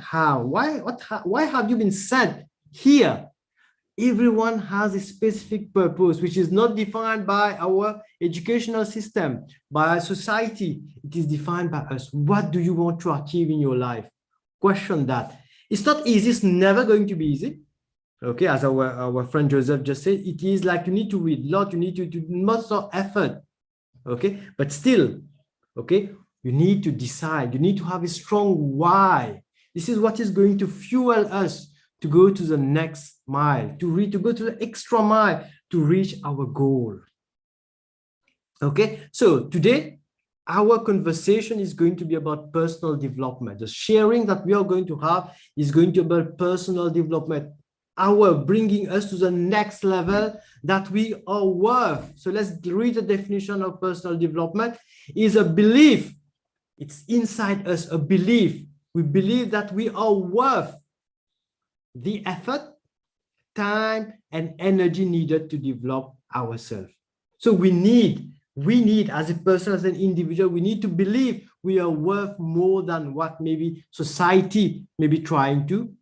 have you been sent here? Everyone has a specific purpose, which is not defined by our educational system, by our society. It is defined by us. What do you want to achieve in your life? Question that. It's not easy. It's never going to be easy. Okay, as our friend Joseph just said, it is like you need to read a lot, you need to do lots of effort. Okay, but still, okay, you need to decide, you need to have a strong why. This is what is going to fuel us to go to the next mile, to go to the extra mile to reach our goal. Okay, so today, our conversation is going to be about personal development. The sharing that we are going to have is going to be about personal development. Our bringing us to the next level that we are worth. So let's read the definition of personal development. Is a belief. It's inside us, a belief. We believe that we are worth the effort, time, and energy needed to develop ourselves. So we need as a person, as an individual, we need to believe we are worth more than what maybe society may be trying to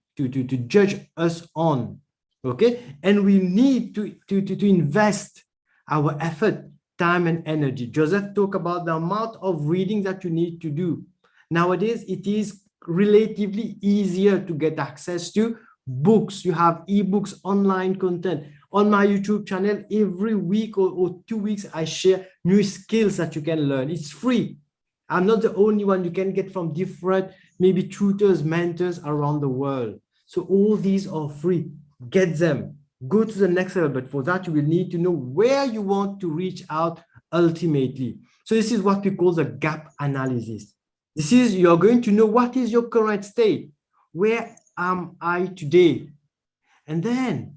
judge us on. Okay, and we need to invest our effort, time, and energy. Joseph talked about the amount of reading that you need to do. Nowadays, it is relatively easier to get access to books. You have ebooks, online content. On my YouTube channel, every week or 2 weeks, I share new skills that you can learn. It's free. I'm not the only one. You can get from different, maybe tutors, mentors around the world. So all these are free. Get them. Go to the next level. But for that, you will need to know where you want to reach out ultimately. So this is what we call the gap analysis. This is, you're going to know what is your current state. Where am I today? And then,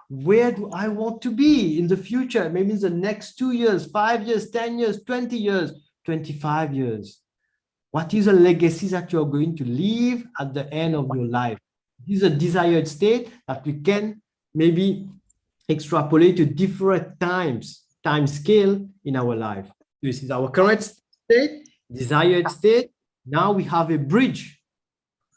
where do I want to be in the future? Maybe in the next 2 years, 5 years, 10 years, 20 years, 25 years. What is a legacy that you're going to leave at the end of your life? This is a desired state that we can maybe extrapolate to different time scale in our life. This is our current state, desired state. Now we have a bridge.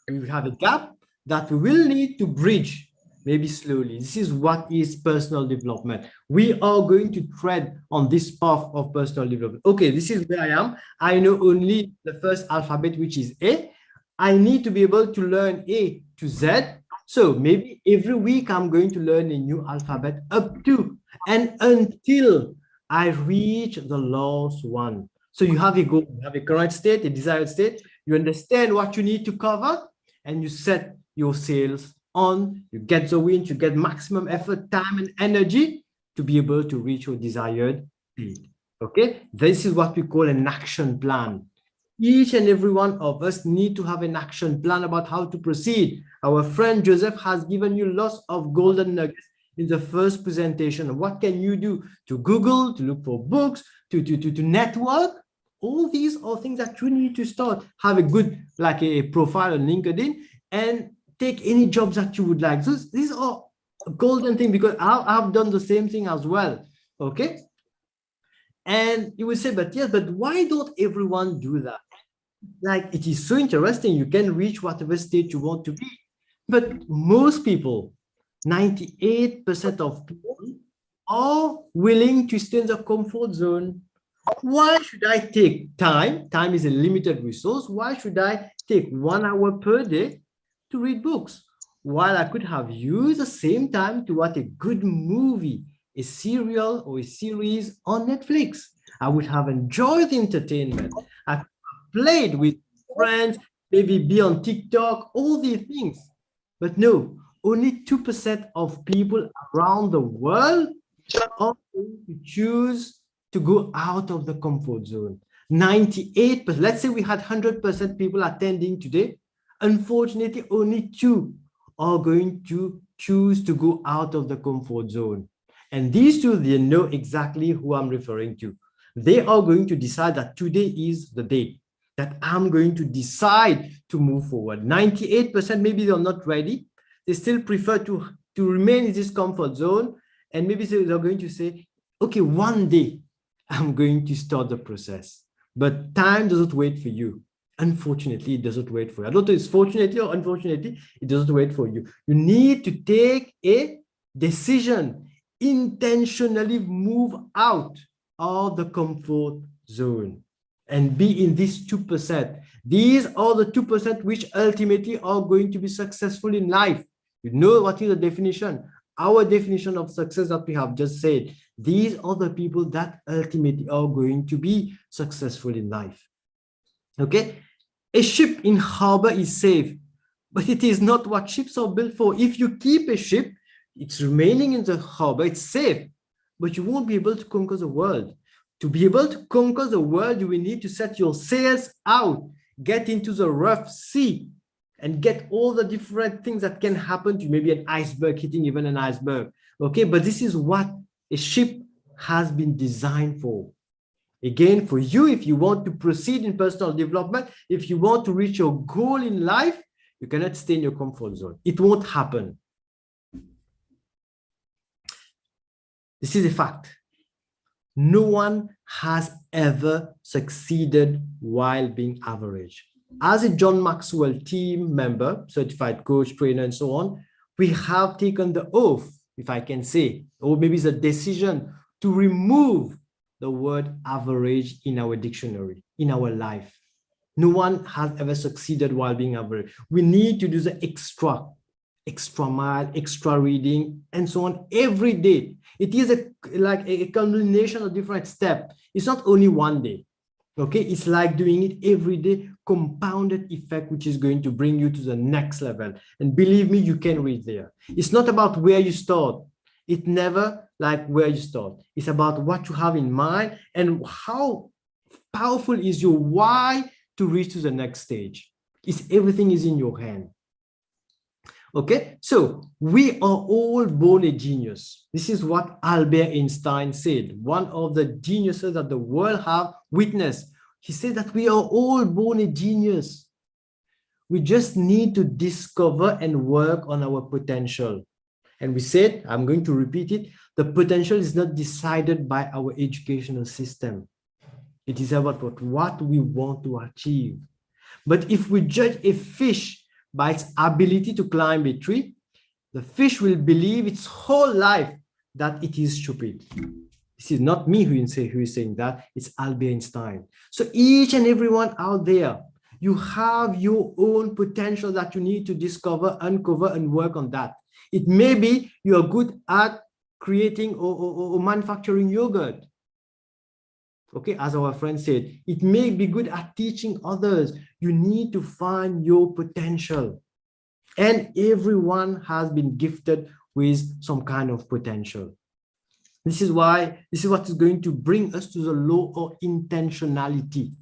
We have a gap that we will need to bridge, maybe slowly. This is what is personal development. We are going to tread on this path of personal development. Okay, this is where I am. I know only the first alphabet, which is A. I need to be able to learn A to Z. So maybe every week I'm going to learn a new alphabet up to and until I reach the last one. So you have a goal, you have a current state, a desired state. you understand what you need to cover, and you set your sails on, you get the wind, you get maximum effort, time, and energy to be able to reach your desired speed. Okay, this is what we call an action plan. Each and every one of us need to have an action plan about how to proceed. Our friend Joseph has given you lots of golden nuggets in the first presentation. What can you do to Google, to look for books, to network? All these are things that you need to start. Have a good, like a profile on LinkedIn, and take any jobs that you would like. So these are a golden thing, because I've done the same thing as well. Okay. And you will say, but yes, but why don't everyone do that? Like, it is so interesting. You can reach whatever state you want to be. But most people, 98% of people, are willing to stay in the comfort zone. Why should I take time? Time is a limited resource. Why should I take 1 hour per day to read books, while I could have used the same time to watch a good movie, a serial or a series on Netflix? I would have enjoyed the entertainment. I could have played with friends, maybe be on TikTok, all these things. But no, only 2% of people around the world are going to choose to go out of the comfort zone. 98%, let's say we had 100% people attending today. Unfortunately, only 2 are going to choose to go out of the comfort zone. And these 2, they know exactly who I'm referring to. They are going to decide that today is the day that I'm going to decide to move forward. 98%, maybe they're not ready. They still prefer to remain in this comfort zone. And maybe they're going to say, okay, one day I'm going to start the process. But time doesn't wait for you. Unfortunately, it doesn't wait for you. I don't know if it's fortunately or unfortunately, it doesn't wait for you. You need to take a decision, intentionally move out of the comfort zone and be in this 2%. These are the 2% which ultimately are going to be successful in life. You know what is the definition? Our definition of success that we have just said. These are the people that ultimately are going to be successful in life. Okay, a ship in harbor is safe, but it is not what ships are built for. If you keep a ship, it's remaining in the harbor, it's safe, but you won't be able to conquer the world. To be able to conquer the world, you will need to set your sails out, get into the rough sea, and get all the different things that can happen to you. Maybe an iceberg hitting even an iceberg. Okay, but this is what a ship has been designed for. Again, for you, if you want to proceed in personal development, if you want to reach your goal in life, you cannot stay in your comfort zone. It won't happen. This is a fact. No one has ever succeeded while being average. As a John Maxwell team member, certified coach, trainer, and so on, we have taken the oath, if I can say, or maybe it's a decision to remove the word average in our dictionary, in our life. No one has ever succeeded while being average. We need to do the extra mile, extra reading, and so on every day. It is like a combination of different steps. It's not only one day. Okay, it's like doing it every day, compounded effect, which is going to bring you to the next level. And believe me, you can reach there. It's not about where you start. It's never like where you start. It's about what you have in mind and how powerful is your why to reach to the next stage. Everything is in your hand. Okay, so we are all born a genius. This is what Albert Einstein said, one of the geniuses that the world have witnessed. He said that we are all born a genius. We just need to discover and work on our potential. And we said, I'm going to repeat it, the potential is not decided by our educational system. It is about what we want to achieve. But if we judge a fish by its ability to climb a tree, the fish will believe its whole life that it is stupid. This is not me who is saying that, it's Albert Einstein. So each and everyone out there, you have your own potential that you need to discover, uncover, and work on that. It may be you are good at creating or manufacturing yogurt. Okay, as our friend said, it may be good at teaching others. You need to find your potential. And everyone has been gifted with some kind of potential. This is what is going to bring us to the law of intentionality.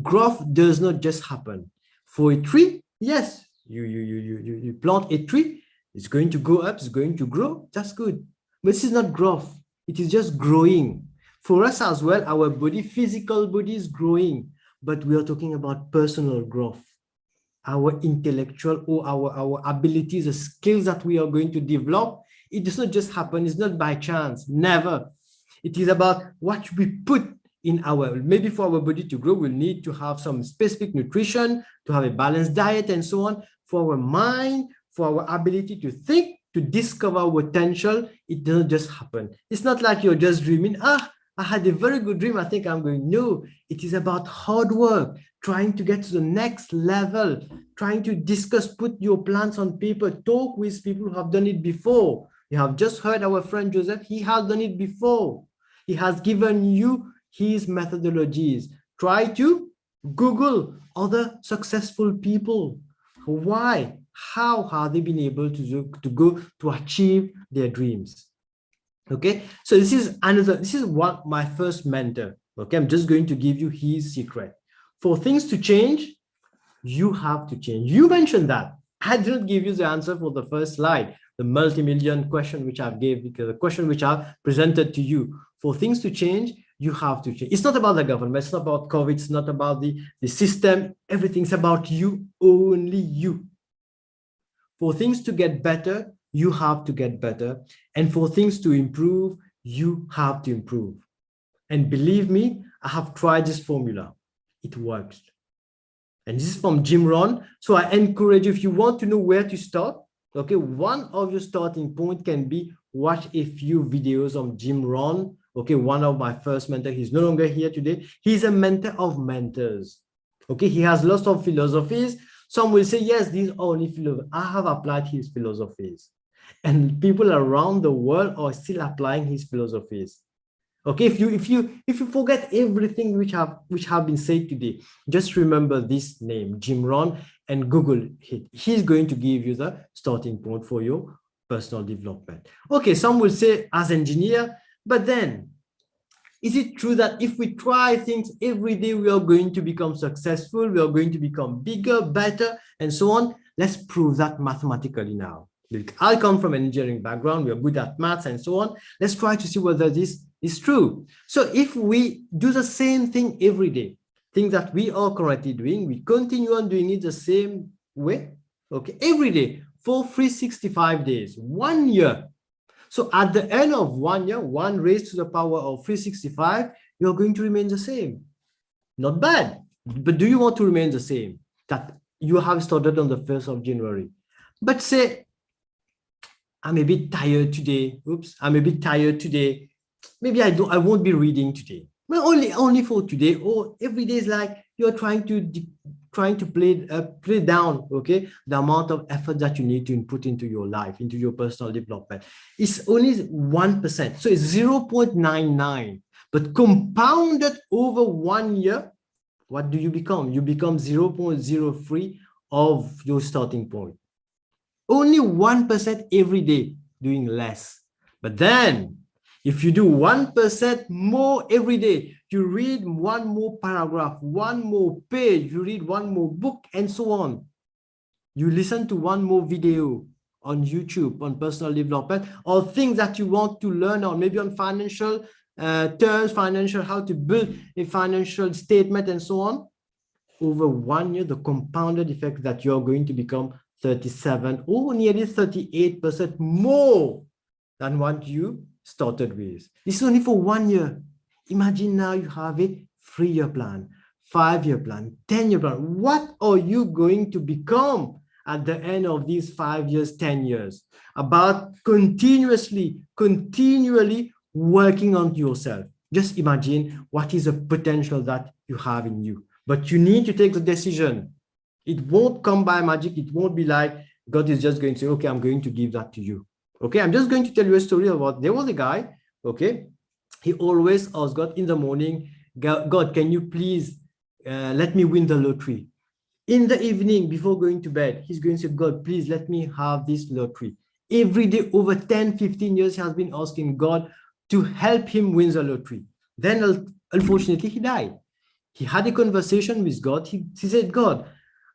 Growth does not just happen. For a tree, yes, you plant a tree, it's going to go up, it's going to grow, that's good. But this is not growth, it is just growing. For us as well, our body, physical body is growing, but we are talking about personal growth. Our intellectual or our abilities, the skills that we are going to develop, it does not just happen, it's not by chance, never. It is about what we put in our, maybe for our body to grow, we'll need to have some specific nutrition, to have a balanced diet and so on. For our mind, for our ability to think, to discover potential, it doesn't just happen. It's not like you're just dreaming, I had a very good dream, I think I'm going. No, it is about hard work, trying to get to the next level, trying to discuss, put your plans on paper, talk with people who have done it before. You have just heard our friend Joseph, he has done it before. He has given you his methodologies. Try to Google other successful people. Why? How have they been able to achieve their dreams? Okay, so this is what my first mentor. Okay, I'm just going to give you his secret. For things to change, you have to change. You mentioned that. I didn't give you the answer for the first slide, the multi-million question which I've gave, because the question which I've presented to you. For things to change, you have to change. It's not about the government, it's not about COVID, it's not about the system, everything's about you, only you. For things to get better, you have to get better. And for things to improve, you have to improve. And believe me, I have tried this formula. It works. And this is from Jim Rohn. So I encourage you, if you want to know where to start, okay, one of your starting point can be watch a few videos of Jim Rohn. Okay, one of my first mentors, he's no longer here today. He's a mentor of mentors. Okay, he has lots of philosophies. Some will say, yes, these are only philosophies. I have applied his philosophies. And people around the world are still applying his philosophies. Okay, if you forget everything which have been said today, just remember this name, Jim Rohn, and Google it. He's going to give you the starting point for your personal development. Okay, some will say as engineer, but then is it true that if we try things every day, we are going to become successful, we are going to become bigger, better, and so on? Let's prove that mathematically now. I come from an engineering background, we are good at maths and so on. Let's try to see whether this is true. So if we do the same thing every day, things that we are currently doing, we continue on doing it the same way, okay, every day for 365 days, 1 year. So at the end of 1 year, 1 raised to the power of 365, you're going to remain the same. Not bad, but do you want to remain the same? That you have started on the 1st of January. But say, I'm a bit tired today. Oops, I'm a bit tired today. Maybe I won't be reading today. Well, only for today, or every day is like you're trying to play down, okay, the amount of effort that you need to input into your life, into your personal development. It's only 1%, so it's 0.99, but compounded over 1 year, what do you become? You become 0.03 of your starting point. Only 1% every day, doing less. But then, if you do 1% more every day, you read 1 more paragraph, 1 more page, you read 1 more book, and so on. You listen to 1 more video on YouTube, on personal development, or things that you want to learn on, maybe on financial terms, how to build a financial statement, and so on. Over 1 year, the compounded effect that you're going to become 37 or nearly 38% more than what you started with. This is only for 1 year. Imagine now you have a 3-year plan, 5-year plan, 10-year plan. What are you going to become at the end of these 5 years, 10 years? About continually working on yourself. Just imagine what is the potential that you have in you. But you need to take the decision. It won't come by magic. It won't be like God is just going to say, okay, I'm going to give that to you. Okay, I'm just going to tell you a story about, there was a guy, okay, he always asked God in the morning, God, can you please let me win the lottery? In the evening, before going to bed, he's going to say, God, please let me have this lottery. Every day, over 10, 15 years, he has been asking God to help him win the lottery. Then, unfortunately, he died. He had a conversation with God. He said, God,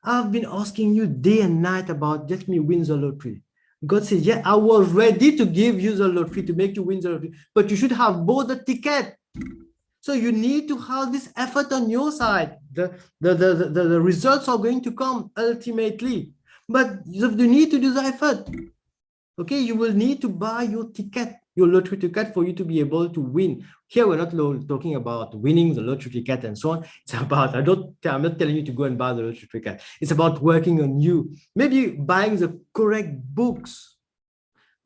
I've been asking you day and night about let me win the lottery. God said, yeah, I was ready to give you the lottery, to make you win the lottery, but you should have bought the ticket. So you need to have this effort on your side. The results are going to come ultimately, but you need to do the effort. Okay, you will need to buy your ticket, your lottery ticket, for you to be able to win. Here, we're not talking about winning the lottery ticket and so on. It's about, I'm not telling you to go and buy the lottery ticket. It's about working on you. Maybe buying the correct books,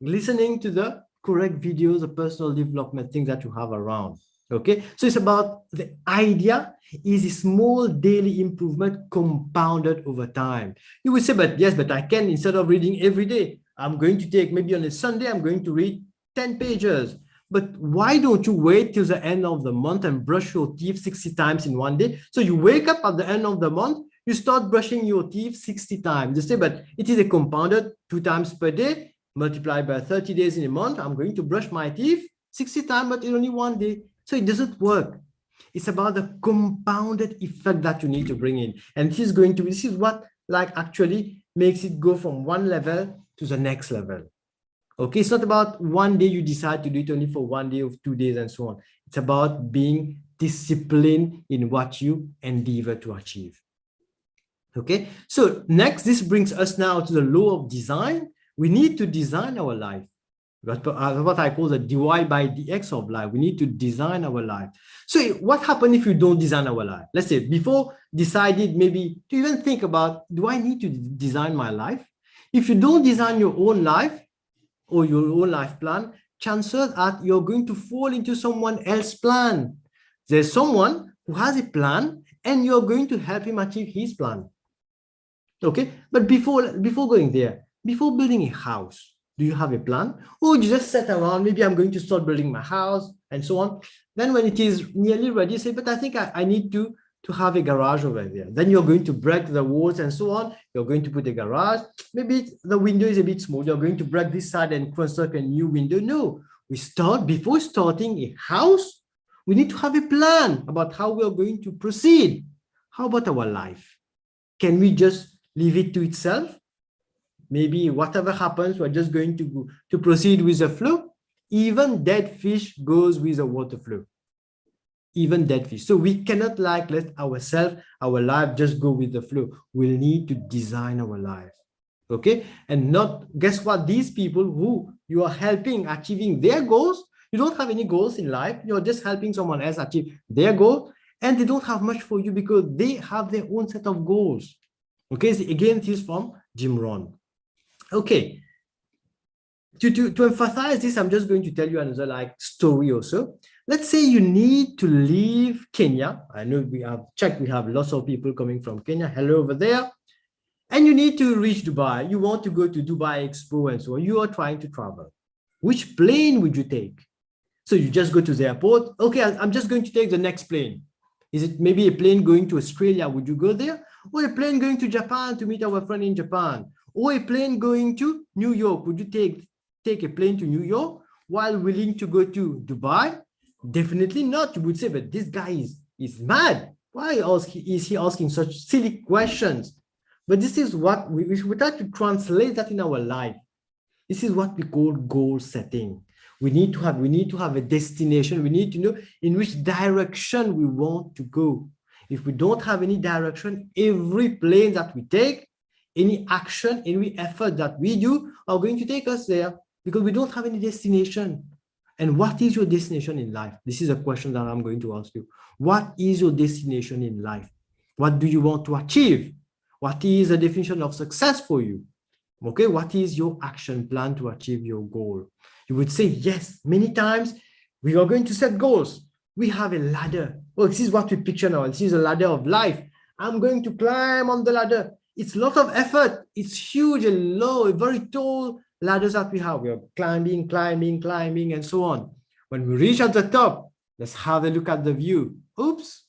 listening to the correct videos of personal development, things that you have around. Okay, so it's about the idea is a small daily improvement compounded over time. You will say, but yes, but I can, instead of reading every day, I'm going to take, maybe on a Sunday, I'm going to read 10 pages. But why don't you wait till the end of the month and brush your teeth 60 times in one day? So you wake up at the end of the month, you start brushing your teeth 60 times. You say, but it is a compounded 2 times per day, multiplied by 30 days in a month. I'm going to brush my teeth 60 times, but in only one day. So it doesn't work. It's about the compounded effect that you need to bring in. And this is what like actually makes it go from one level to the next level. Okay, it's not about one day you decide to do it only for 1 day or 2 days and so on. It's about being disciplined in what you endeavor to achieve. Okay, so next, this brings us now to the law of design. We need to design our life. What I call the dy by dx of life. We need to design our life. So what happens if you don't design our life? Let's say before decided maybe to even think about, do I need to design my life? If you don't design your own life or your own life plan, chances are you're going to fall into someone else's plan. There's someone who has a plan and you're going to help him achieve his plan. Okay, but before going there, before building a house, do you have a plan? Or you just sit around, maybe I'm going to start building my house and so on. Then when it is nearly ready, you say, but I think I need to have a garage over there. Then you're going to break the walls and so on. You're going to put a garage. Maybe the window is a bit small. You're going to break this side and construct a new window. No, before starting a house, we need to have a plan about how we're going to proceed. How about our life? Can we just leave it to itself? Maybe whatever happens, we're just going to proceed with the flow. Even dead fish goes with the water flow. Even dead fish. So we cannot let our life just go with the flow. We'll need to design our life. Okay? And guess what? These people who you are helping achieving their goals, you don't have any goals in life. You're just helping someone else achieve their goal. And they don't have much for you because they have their own set of goals. Okay? So again, this is from Jim Rohn. Okay, to emphasize this, I'm just going to tell you another story also. Let's say you need to leave Kenya. I know we have lots of people coming from Kenya. Hello over there. And you need to reach Dubai. You want to go to Dubai Expo and so on. You are trying to travel. Which plane would you take? So you just go to the airport. Okay, I'm just going to take the next plane. Is it maybe a plane going to Australia? Would you go there? Or a plane going to Japan to meet our friend in Japan? Or a plane going to New York? Would you take a plane to New York while willing to go to Dubai? Definitely not. You would say, but this guy is mad. Why is he asking such silly questions? But this is what we try to translate that in our life. This is what we call goal setting. We need to have a destination. We need to know in which direction we want to go. If we don't have any direction, every plane that we take, any action, any effort that we do are going to take us there because we don't have any destination. And what is your destination in life? This is a question that I'm going to ask you. What is your destination in life? What do you want to achieve? What is the definition of success for you? Okay, what is your action plan to achieve your goal? You would say, yes, many times we are going to set goals. We have a ladder. Well, this is what we picture now. This is a ladder of life. I'm going to climb on the ladder. It's a lot of effort. It's huge and low, very tall ladders that we have. We are climbing, and so on. When we reach at the top, Let's have a look at the view. Oops,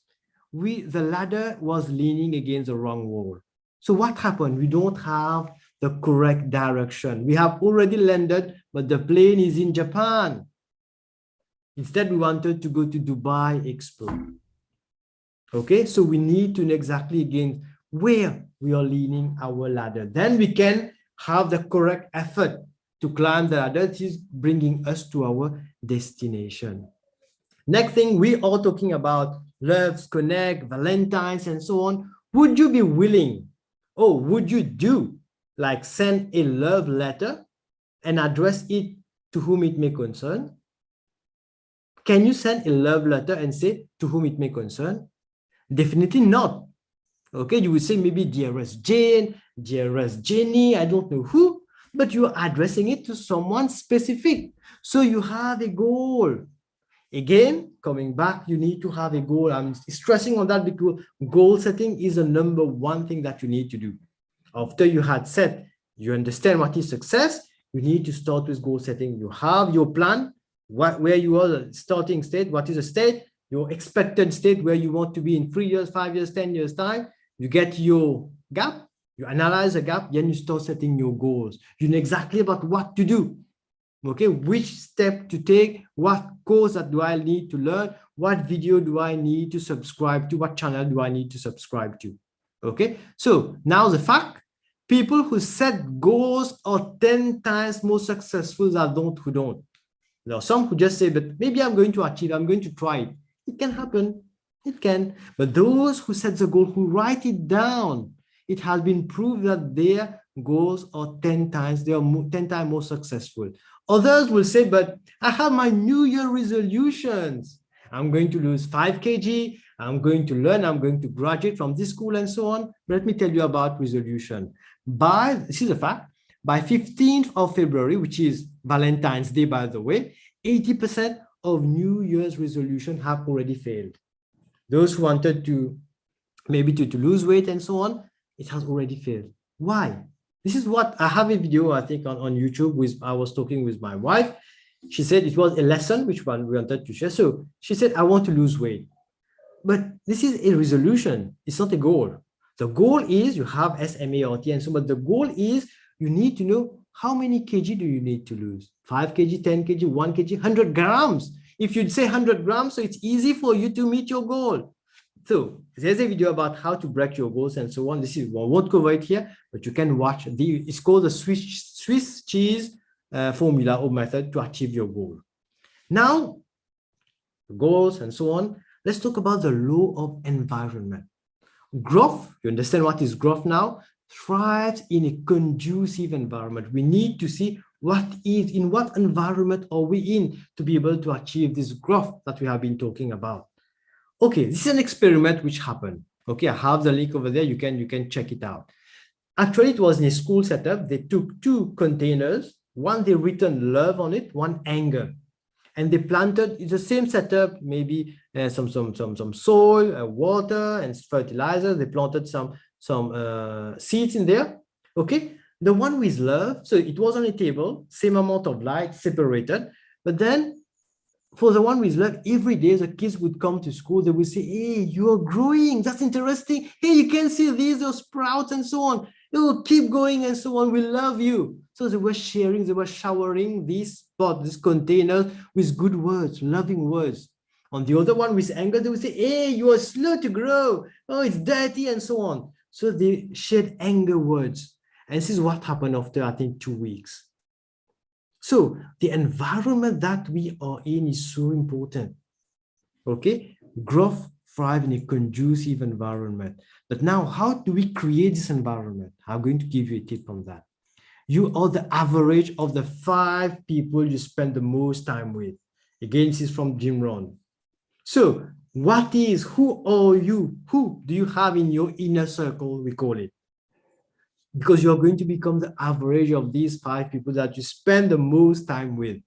the ladder was leaning against the wrong wall. So what happened? We don't have the correct direction. We have already landed, but the plane is in Japan. Instead, we wanted to go to Dubai Expo. Okay, so we need to know exactly again where we are leaning our ladder. Then we can have the correct effort to climb the ladder that is bringing us to our destination. Next thing, we are talking about loves, connect, Valentine's, and so on. Would you be willing, or would you do, like send a love letter and address it to whom it may concern? Can you send a love letter and say to whom it may concern? Definitely not. Okay, you would say maybe dearest Jane, dearest Jenny, I don't know who, but you're addressing it to someone specific. So you have a goal. Again, coming back, you need to have a goal. I'm stressing on that because goal setting is the number one thing that you need to do. After you had set, you understand what is success, you need to start with goal setting. You have your plan, where you are, the starting state, what is the state, your expected state, where you want to be in 3 years, 5 years, 10 years time. You get your gap, you analyze the gap, then you start setting your goals. You know exactly about what to do. Okay, which step to take, what course that do I need to learn, what video do I need to subscribe to, what channel do I need to subscribe to. Okay, so now the fact, people who set goals are 10 times more successful than those who don't. There are some who just say, but maybe I'm going to achieve, I'm going to try it. It can happen, it can. But those who set the goal, who write it down, it has been proved that their goals are 10 times, they are 10 times more successful. Others will say, but I have my New Year resolutions. I'm going to lose 5 kg. I'm going to learn. I'm going to graduate from this school and so on. But let me tell you about resolution. This is a fact, by 15th of February, which is Valentine's Day, by the way, 80% of New Year's resolution have already failed. Those who wanted to maybe to lose weight and so on, it has already failed. Why? This is what I have a video, I think, on YouTube with, I was talking with my wife. She said it was a lesson which one we wanted to share. So she said, I want to lose weight. But this is a resolution. It's not a goal. The goal is you have SMART and so, but the goal is you need to know how many kg do you need to lose? 5 kg, 10 kg, 1 kg, 100 grams. If you'd say 100 grams, so it's easy for you to meet your goal. So there's a video about how to break your goals and so on. This is, I won't cover it here, but you can watch. It's called the Swiss cheese formula or method to achieve your goal. Now, goals and so on. Let's talk about the law of environment. Growth, you understand what is growth now, thrives in a conducive environment. We need to see in what environment are we in to be able to achieve this growth that we have been talking about. Okay, this is an experiment which happened. Okay, I have the link over there. You can check it out. Actually, it was in a school setup. They took 2 containers. One, they written love on it, one anger. And they planted, it's the same setup, maybe some soil, water, and fertilizer. They planted some seeds in there. Okay, the one with love, so it was on a table, same amount of light, separated. But then for the one with love, every day the kids would come to school. They would say, hey, you are growing. That's interesting. Hey, you can see these are sprouts and so on. Oh, keep going and so on. We love you. So they were sharing, they were showering this container with good words, loving words. On the other one with anger, they would say, hey, you are slow to grow. Oh, it's dirty and so on. So they shared anger words. And this is what happened after, I think, 2 weeks. So the environment that we are in is so important. Okay, growth thrives in a conducive environment. But now, how do we create this environment? I'm going to give you a tip on that. You are the average of the 5 people you spend the most time with. Again, this is from Jim Rohn. So who are you? Who do you have in your inner circle, we call it? Because you're going to become the average of these 5 people that you spend the most time with.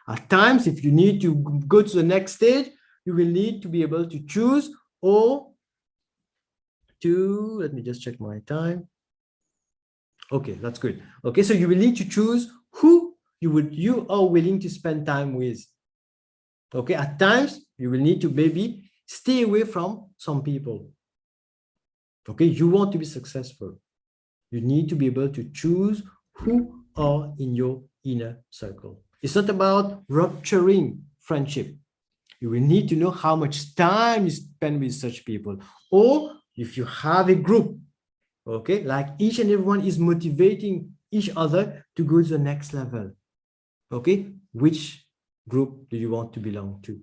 At times, if you need to go to the next stage, you will need to be able to choose or to, let me just check my time. Okay, that's good. Okay, so you will need to choose who you are willing to spend time with. Okay, at times you will need to maybe stay away from some people. Okay, you want to be successful. You need to be able to choose who are in your inner circle. It's not about rupturing friendship. You will need to know how much time you spend with such people. Or if you have a group, okay, like each and everyone is motivating each other to go to the next level. Okay, which group do you want to belong to?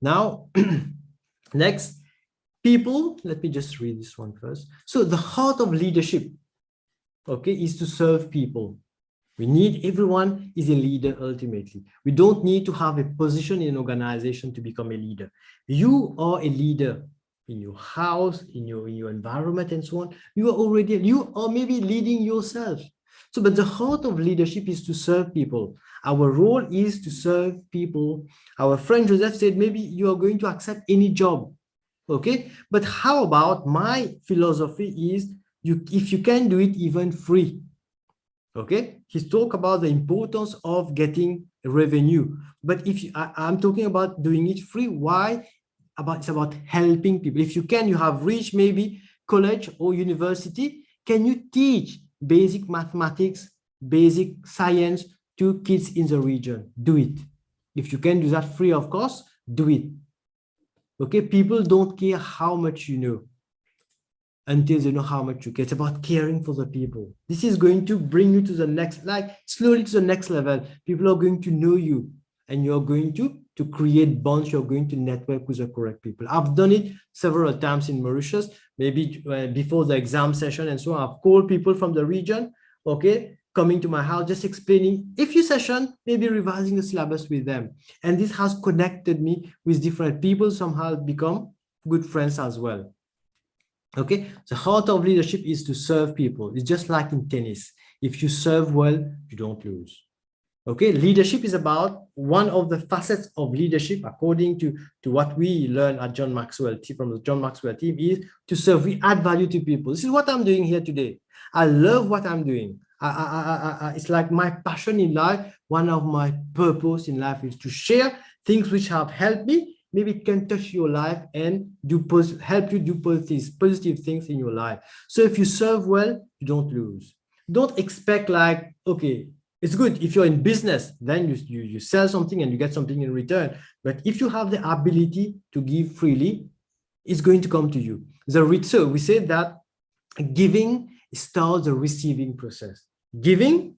Now, next, people, let me just read this one first. So the heart of leadership, okay, is to serve people. We need everyone is a leader ultimately. We don't need to have a position in an organization to become a leader. You are a leader in your house, in your environment and so on. You are maybe leading yourself. So, but the heart of leadership is to serve people. Our role is to serve people. Our friend Joseph said, maybe you are going to accept any job. Okay, but how about my philosophy is if you can do it even free. Okay, he's talked about the importance of getting revenue, but if I'm talking about doing it free, why? It's about helping people. If you can, you have reached maybe college or university, can you teach basic mathematics, basic science to kids in the region? Do it. If you can do that free of cost, do it. Okay, people don't care how much you know until they know how much you care. It's about caring for the people. This is going to bring you to the next, like slowly to the next level. People are going to know you and you're going to create bonds. You're going to network with the correct people. I've done it several times in Mauritius, maybe before the exam session and so on. I've called people from the region, okay, coming to my house, just explaining a few sessions, maybe revising the syllabus with them. And this has connected me with different people, somehow become good friends as well. Okay, the heart of leadership is to serve people. It's just like in tennis. If you serve well, you don't lose. Okay, leadership is about one of the facets of leadership, according to what we learn at John Maxwell from the John Maxwell team, is to serve. We add value to people. This is what I'm doing here today. I love what I'm doing. It's like my passion in life. One of my purpose in life is to share things which have helped me. Maybe it can touch your life and help you do positive things in your life. So if you serve well, you don't lose. Don't expect like, okay, it's good if you're in business, then you sell something and you get something in return. But if you have the ability to give freely, it's going to come to you. So we say that giving starts the receiving process. Giving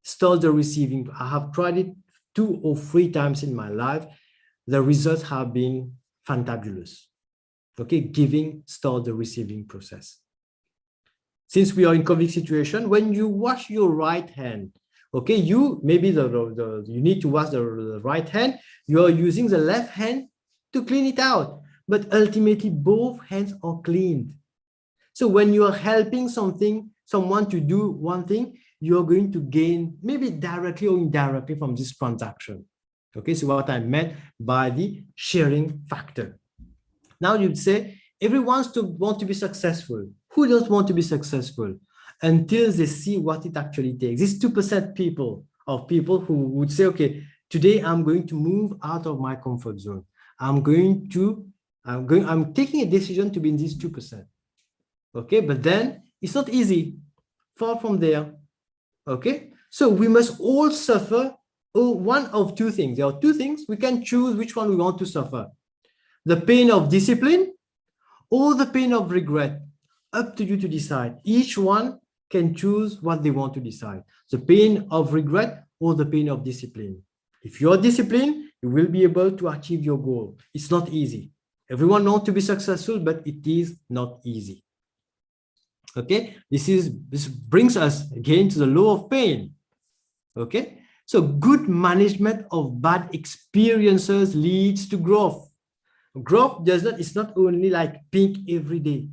starts the receiving. I have tried it 2 or 3 times in my life. The results have been fantabulous. Okay, giving starts the receiving process. Since we are in COVID situation, when you wash your right hand, okay, you maybe you need to wash the right hand, you are using the left hand to clean it out, but ultimately both hands are cleaned. So when you are helping someone to do one thing, you are going to gain maybe directly or indirectly from this transaction. Okay, so what I meant by the sharing factor. Now you'd say, everyone wants to be successful. Who doesn't want to be successful? Until they see what it actually takes. These 2% of people who would say, okay, today I'm going to move out of my comfort zone. I'm taking a decision to be in these 2%. Okay, but then it's not easy. Far from there. Okay, so we must all suffer one of 2 things. There are 2 things. We can choose which one we want to suffer. The pain of discipline or the pain of regret. Up to you to decide. Each one can choose what they want to decide. The pain of regret or the pain of discipline. If you're disciplined, you will be able to achieve your goal. It's not easy. Everyone wants to be successful, but it is not easy. Okay, this brings us again to the law of pain. Okay, so good management of bad experiences leads to growth. Growth it's not only like pink every day.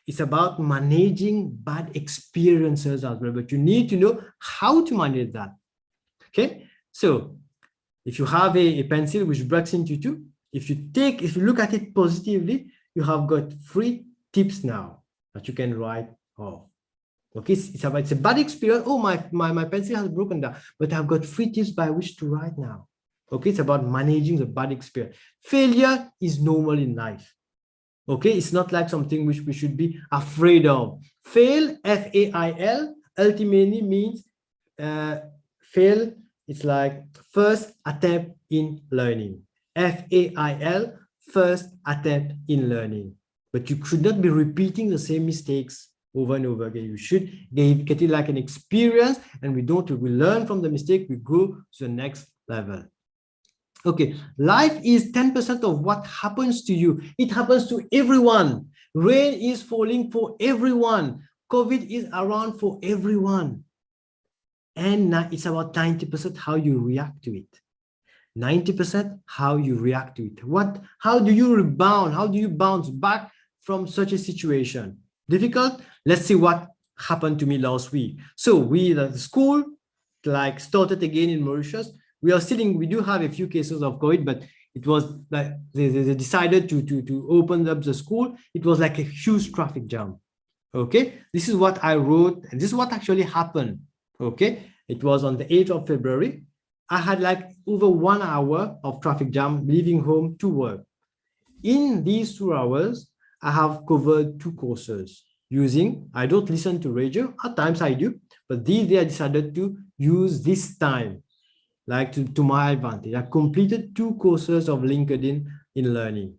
It's about managing bad experiences as well, but you need to know how to manage that. Okay, so if you have a pencil which breaks into 2, if you look at it positively, you have got 3 tips now that you can write off. Okay, it's a bad experience. Oh, my pencil has broken down, but I've got 3 tips by which to write now. Okay, it's about managing the bad experience. Failure is normal in life. Okay, it's not like something which we should be afraid of. Fail, F-A-I-L, ultimately means fail. It's like first attempt in learning. F-A-I-L, first attempt in learning. But you should not be repeating the same mistakes over and over again. You should get it like an experience, and we learn from the mistake, we go to the next level. Okay, life is 10% of what happens to you. It happens to everyone. Rain is falling for everyone. COVID is around for everyone. And it's about 90% how you react to it. 90% how you react to it. How do you rebound? How do you bounce back from such a situation? Difficult? Let's see what happened to me last week. So the school like started again in Mauritius. We do have a few cases of COVID, but it was like they decided to open up the school. It was like a huge traffic jam. Okay, this is what I wrote, and this is what actually happened. Okay, it was on the 8th of February. I had like over 1 hour of traffic jam leaving home to work. In these 2 hours, I have covered 2 courses using, I don't listen to radio, at times I do, but these days I decided to use this time like to my advantage. I completed 2 courses of LinkedIn in learning.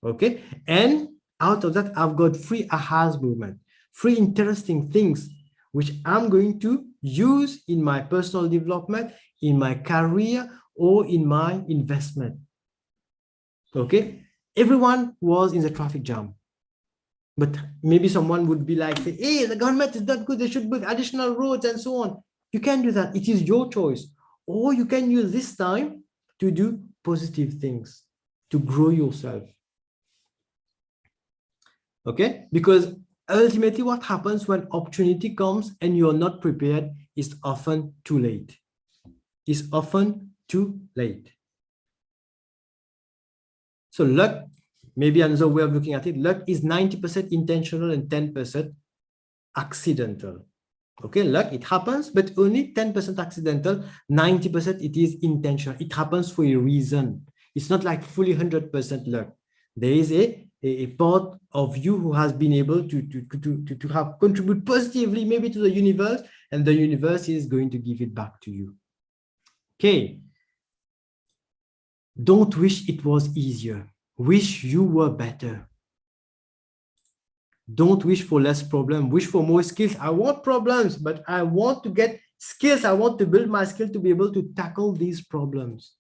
Okay, and out of that, I've got 3 aha movement, 3 interesting things which I'm going to use in my personal development, in my career, or in my investment. Okay, everyone was in the traffic jam, but maybe someone would be like, hey, the government is not good, they should build additional roads and so on. You can do that. It is your choice. Or you can use this time to do positive things, to grow yourself. Okay, because ultimately what happens when opportunity comes and you're not prepared is often too late. It's often too late. So luck, maybe another way of looking at it, luck is 90% intentional and 10% accidental. Okay, luck, it happens, but only 10% accidental, 90% it is intentional. It happens for a reason. It's not like fully 100% luck. There is a part of you who has been able to have contribute positively maybe to the universe, and the universe is going to give it back to you. Okay. Don't wish it was easier. Wish you were better. Don't wish for less problem. Wish for more skills. I want problems, but I want to get skills. I want to build my skill to be able to tackle these problems.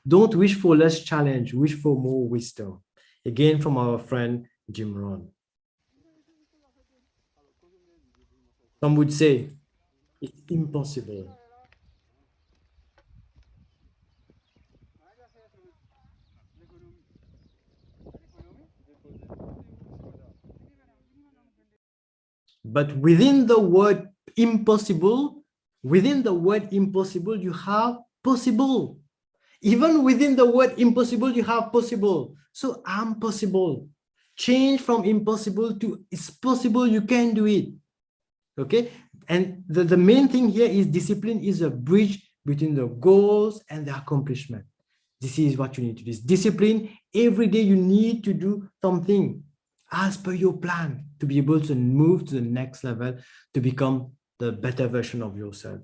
Don't wish for less challenge. Wish for more wisdom. Again, from our friend Jim Rohn. Some would say it's impossible. But within the word impossible, you have possible. Even within the word impossible, you have possible. So I'm possible. Change from impossible to it's possible, you can do it. Okay. And the main thing here is discipline is a bridge between the goals and the accomplishment. This is what you need to do. Discipline, every day you need to do something as per your plan to be able to move to the next level, to become the better version of yourself.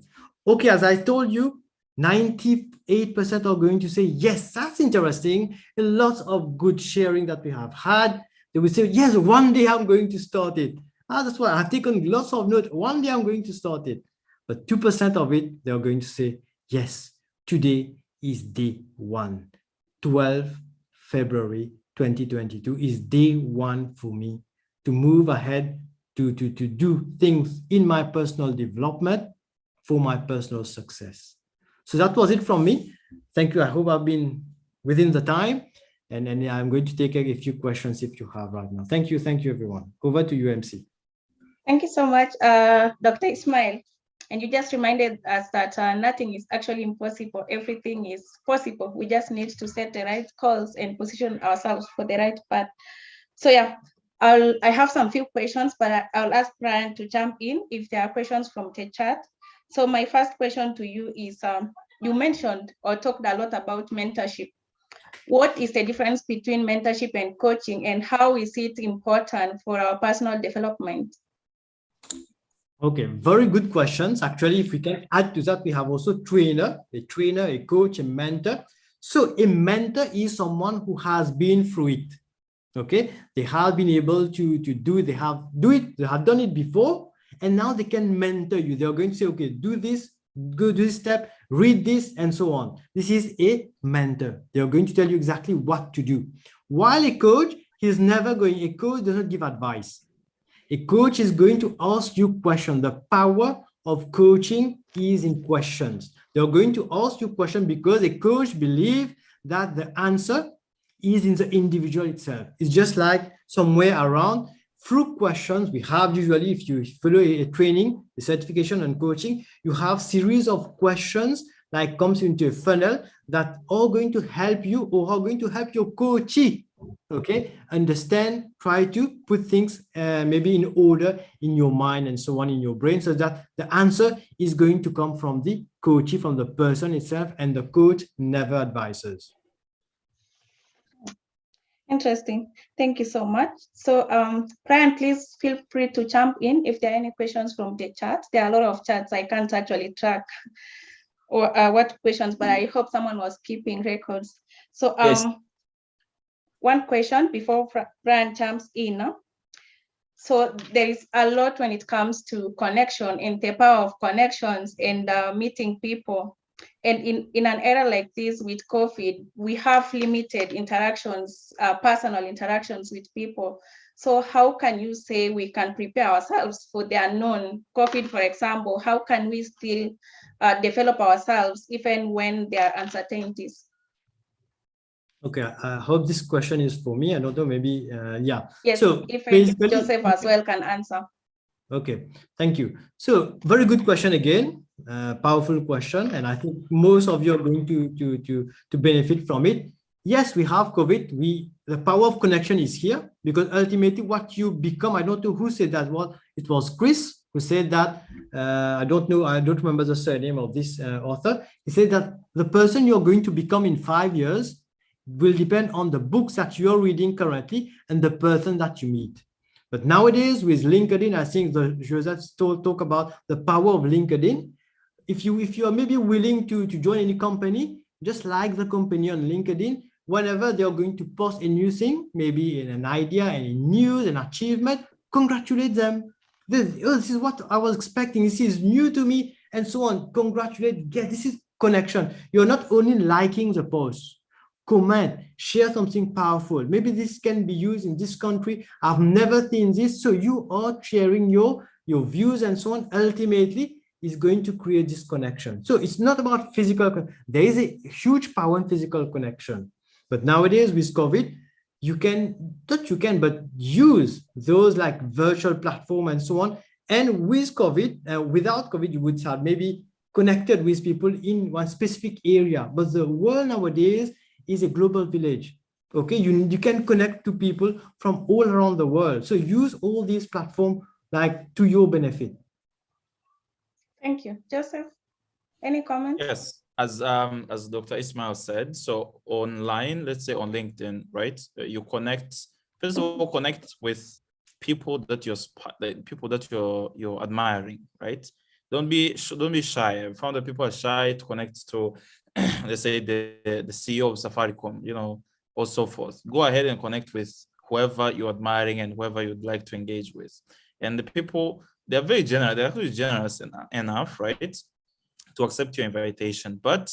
Okay, as I told you, 98% are going to say, yes, that's interesting. And lots of good sharing that we have had. They will say, yes, one day I'm going to start it. That's why I've taken lots of notes. One day I'm going to start it. But 2% of it, they're going to say, yes, today is day 1. 12 February 2022 is day 1 for me to move ahead, to do things in my personal development for my personal success. So that was it from me. Thank you. I hope I've been within the time, and I'm going to take a few questions if you have right now. Thank you. Thank you, everyone. Over to you, MC. Thank you so much, Dr. Ismail. And you just reminded us that nothing is actually impossible. Everything is possible. We just need to set the right calls and position ourselves for the right path. So yeah, I have some few questions, but I'll ask Brian to jump in if there are questions from the chat. So my first question to you is, you mentioned or talked a lot about mentorship. What is the difference between mentorship and coaching, and how is it important for our personal development? Okay, very good questions. Actually, if we can add to that, we have also a coach, a mentor. So a mentor is someone who has been through it. Okay, they have been able to do it, they have done it before, and now they can mentor you. They're going to say, okay, do this, go do this step, read this, and so on. This is a mentor. They're going to tell you exactly what to do. While a coach, a coach does not give advice. A coach is going to ask you questions. The power of coaching is in questions. They're going to ask you questions because a coach believes that the answer is in the individual itself. It's just like somewhere around through questions. We have usually, if you follow a training, a certification and coaching, you have series of questions like comes into a funnel that are going to help you or are going to help your coachee, okay, understand, try to put things maybe in order in your mind and so on in your brain, so that the answer is going to come from the coachee, from the person itself, and the coach never advises. Interesting. Thank you so much. So Brian, please feel free to jump in if there are any questions from the chat. There are a lot of chats. I can't actually track or what questions, but I hope someone was keeping records. So Yes. One question before Brian jumps in. So there is a lot when it comes to connection and the power of connections and meeting people. And in an era like this with COVID, we have limited interactions, personal interactions with people. So how can you say we can prepare ourselves for the unknown? COVID, for example, how can we still develop ourselves even when there are uncertainties? Okay, I hope this question is for me. I don't know, maybe, yeah. Yes, so if basically, Joseph as well can answer. Okay, thank you. So very good question again, powerful question, and I think most of you are going to benefit from it. Yes, we have COVID. The power of connection is here because ultimately what you become, I don't know who said that. Well, it was Chris who said that. I don't know. I don't remember the surname of this author. He said that the person you're going to become in 5 years will depend on the books that you're reading currently and the person that you meet. But nowadays with LinkedIn, I think Joseph talk about the power of LinkedIn. If you are maybe willing to join any company, just like the company on LinkedIn, whenever they are going to post a new thing, maybe in an idea, any news, an achievement, congratulate them. This is what I was expecting. This is new to me, and so on. Congratulate. Yeah, this is connection. You're not only liking the post. Comment, share something powerful. Maybe this can be used in this country. I've never seen this. So you are sharing your views and so on. Ultimately, is going to create this connection. So it's not about physical. There is a huge power in physical connection. But nowadays with COVID, but use those like virtual platform and so on. And with COVID, without COVID, you would have maybe connected with people in one specific area. But the world nowadays is a global village. Okay, you can connect to people from all around the world. So use all these platforms like to your benefit. Thank you. Joseph, any comments? Yes, as Dr. Ismail said, so online, let's say on LinkedIn, right? You connect, first of all, connect with people that you're admiring, right? Don't be shy. I found that people are shy to connect to, let's say the CEO of Safaricom, or so forth. Go ahead and connect with whoever you're admiring and whoever you'd like to engage with. And the people, they're very generous. They're actually generous enough, right, to accept your invitation, but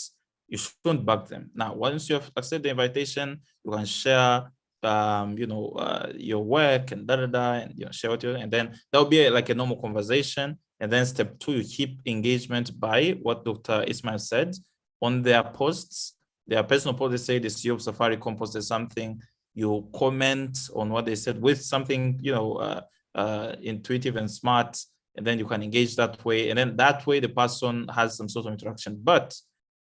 you shouldn't bug them. Now, once you have accepted the invitation, you can share, your work and and share what you're doing, and then that'll be like a normal conversation. And then step 2, you keep engagement by what Dr. Ismail said on their posts, their personal posts. They say the CEO of Safaricom posted something, you comment on what they said with something, intuitive and smart, and then you can engage that way. And then that way the person has some sort of interaction. But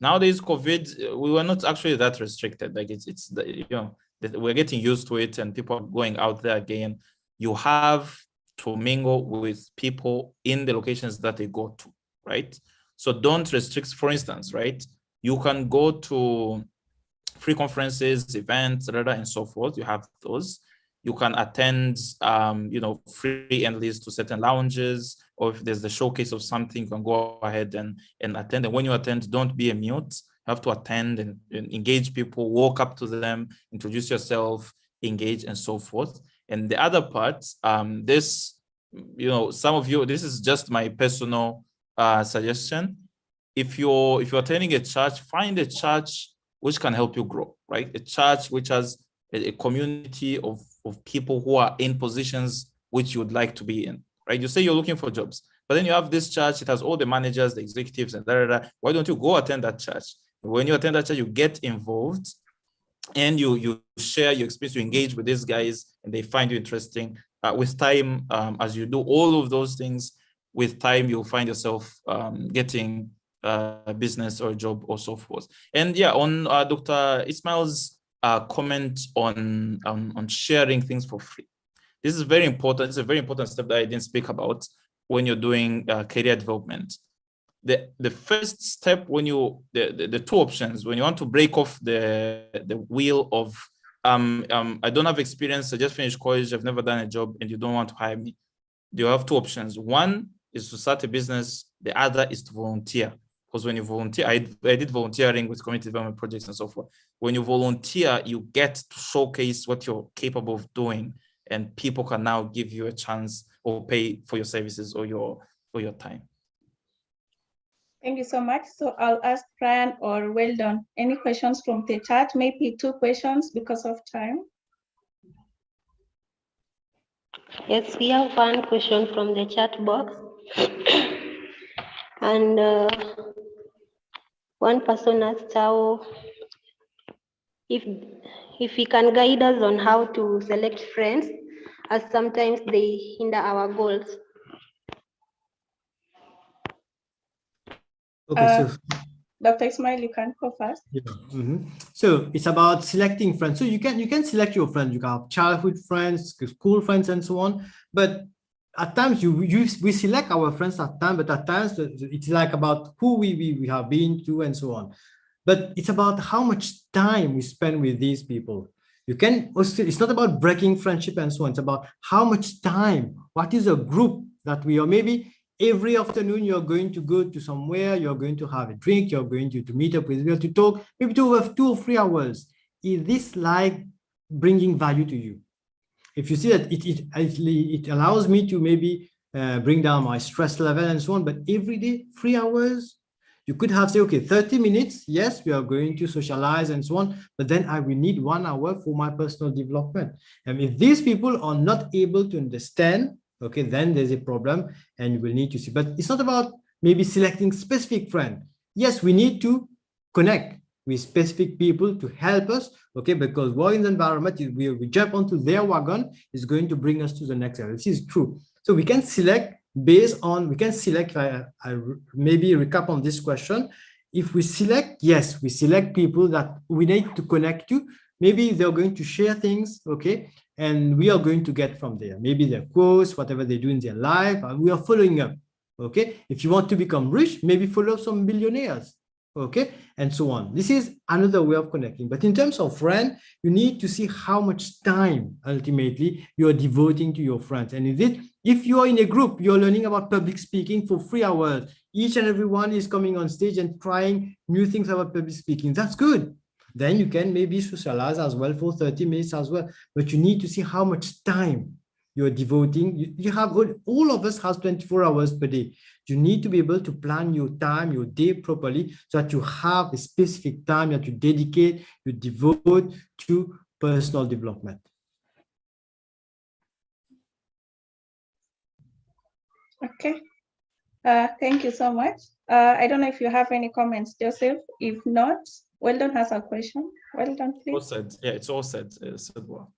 nowadays, COVID, we were not actually that restricted. Like we're getting used to it and people are going out there again. You have to mingle with people in the locations that they go to, right? So don't restrict, for instance, right? You can go to free conferences, events, and so forth. You have those. You can attend, free entries to certain lounges, or if there's the showcase of something, you can go ahead and attend. And when you attend, don't be a mute. You have to attend and engage people, walk up to them, introduce yourself, engage, and so forth. And the other part, some of you, this is just my personal suggestion. If you're attending a church, find a church which can help you grow, right? A church which has a community of people who are in positions which you would like to be in, right? You say you're looking for jobs, but then you have this church, it has all the managers, the executives, and Why don't you go attend that church? When you attend that church, you get involved and you share your experience, you engage with these guys, and they find you interesting. With time, as you do all of those things, with time, you'll find yourself getting a business or a job or so forth. And yeah, on Dr. Ismail's comment on sharing things for free. This is very important. It's a very important step that I didn't speak about when you're doing career development. The first step, when the two options, when you want to break off the wheel of I don't have experience, I just finished college, I've never done a job, and you don't want to hire me. You have two options. One is to start a business. The other is to volunteer. Because when you volunteer, I did volunteering with community development projects and so forth. When you volunteer, you get to showcase what you're capable of doing, and people can now give you a chance or pay for your services or your time. Thank you so much. So I'll ask Brian or Weldon, any questions from the chat? Maybe 2 questions because of time. Yes, we have one question from the chat box. And one person asked how, if he can guide us on how to select friends, as sometimes they hinder our goals. Okay, so Dr. Ismail, you can go first. yeah. So it's about selecting friends. So you can select your friends. You can have childhood friends, school friends, and so on. But at times we select our friends at times, but at times it's like about who we have been to and so on. But it's about how much time we spend with these people. You can also, it's not about breaking friendship and so on. It's about how much time, what is a group that we are, maybe every afternoon you're going to go to somewhere, you're going to have a drink, you're going to meet up with people to talk, maybe to have 2 or 3 hours. Is this like bringing value to you? If you see that it allows me to maybe bring down my stress level and so on, but every day, 3 hours, you could have say, okay, 30 minutes, yes, we are going to socialize and so on, but then I will need 1 hour for my personal development. And if these people are not able to understand, okay, then there's a problem and you will need to see. But it's not about maybe selecting specific friend. Yes, we need to connect with specific people to help us, okay, because we're in the environment, we jump onto their wagon, is going to bring us to the next level. This is true. So we can select based on, I maybe recap on this question. If we select, yes, we select people that we need to connect to. Maybe they're going to share things, okay, and we are going to get from there. Maybe their quotes, whatever they do in their life, and we are following up, okay. If you want to become rich, maybe follow some billionaires, okay, and so on. This is another way of connecting. But in terms of friend, you need to see how much time ultimately you're devoting to your friends. And if you are in a group, you're learning about public speaking for 3 hours, each and every one is coming on stage and trying new things about public speaking, that's good. Then you can maybe socialize as well for 30 minutes as well. But you need to see how much time you're devoting. You have, all of us has 24 hours per day. You need to be able to plan your time, your day properly, so that you have a specific time that you dedicate, you devote to personal development. Okay. Thank you so much. I don't know if you have any comments, Joseph. If not, Weldon has a question. Weldon, please. All said. Yeah, it's all said. Said well.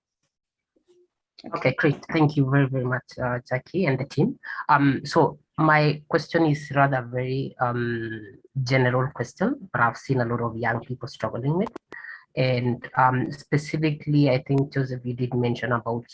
Okay, great. Thank you very, very much, Jackie and the team. So my question is rather very general question, but I've seen a lot of young people struggling with. And specifically, I think, Joseph, you did mention about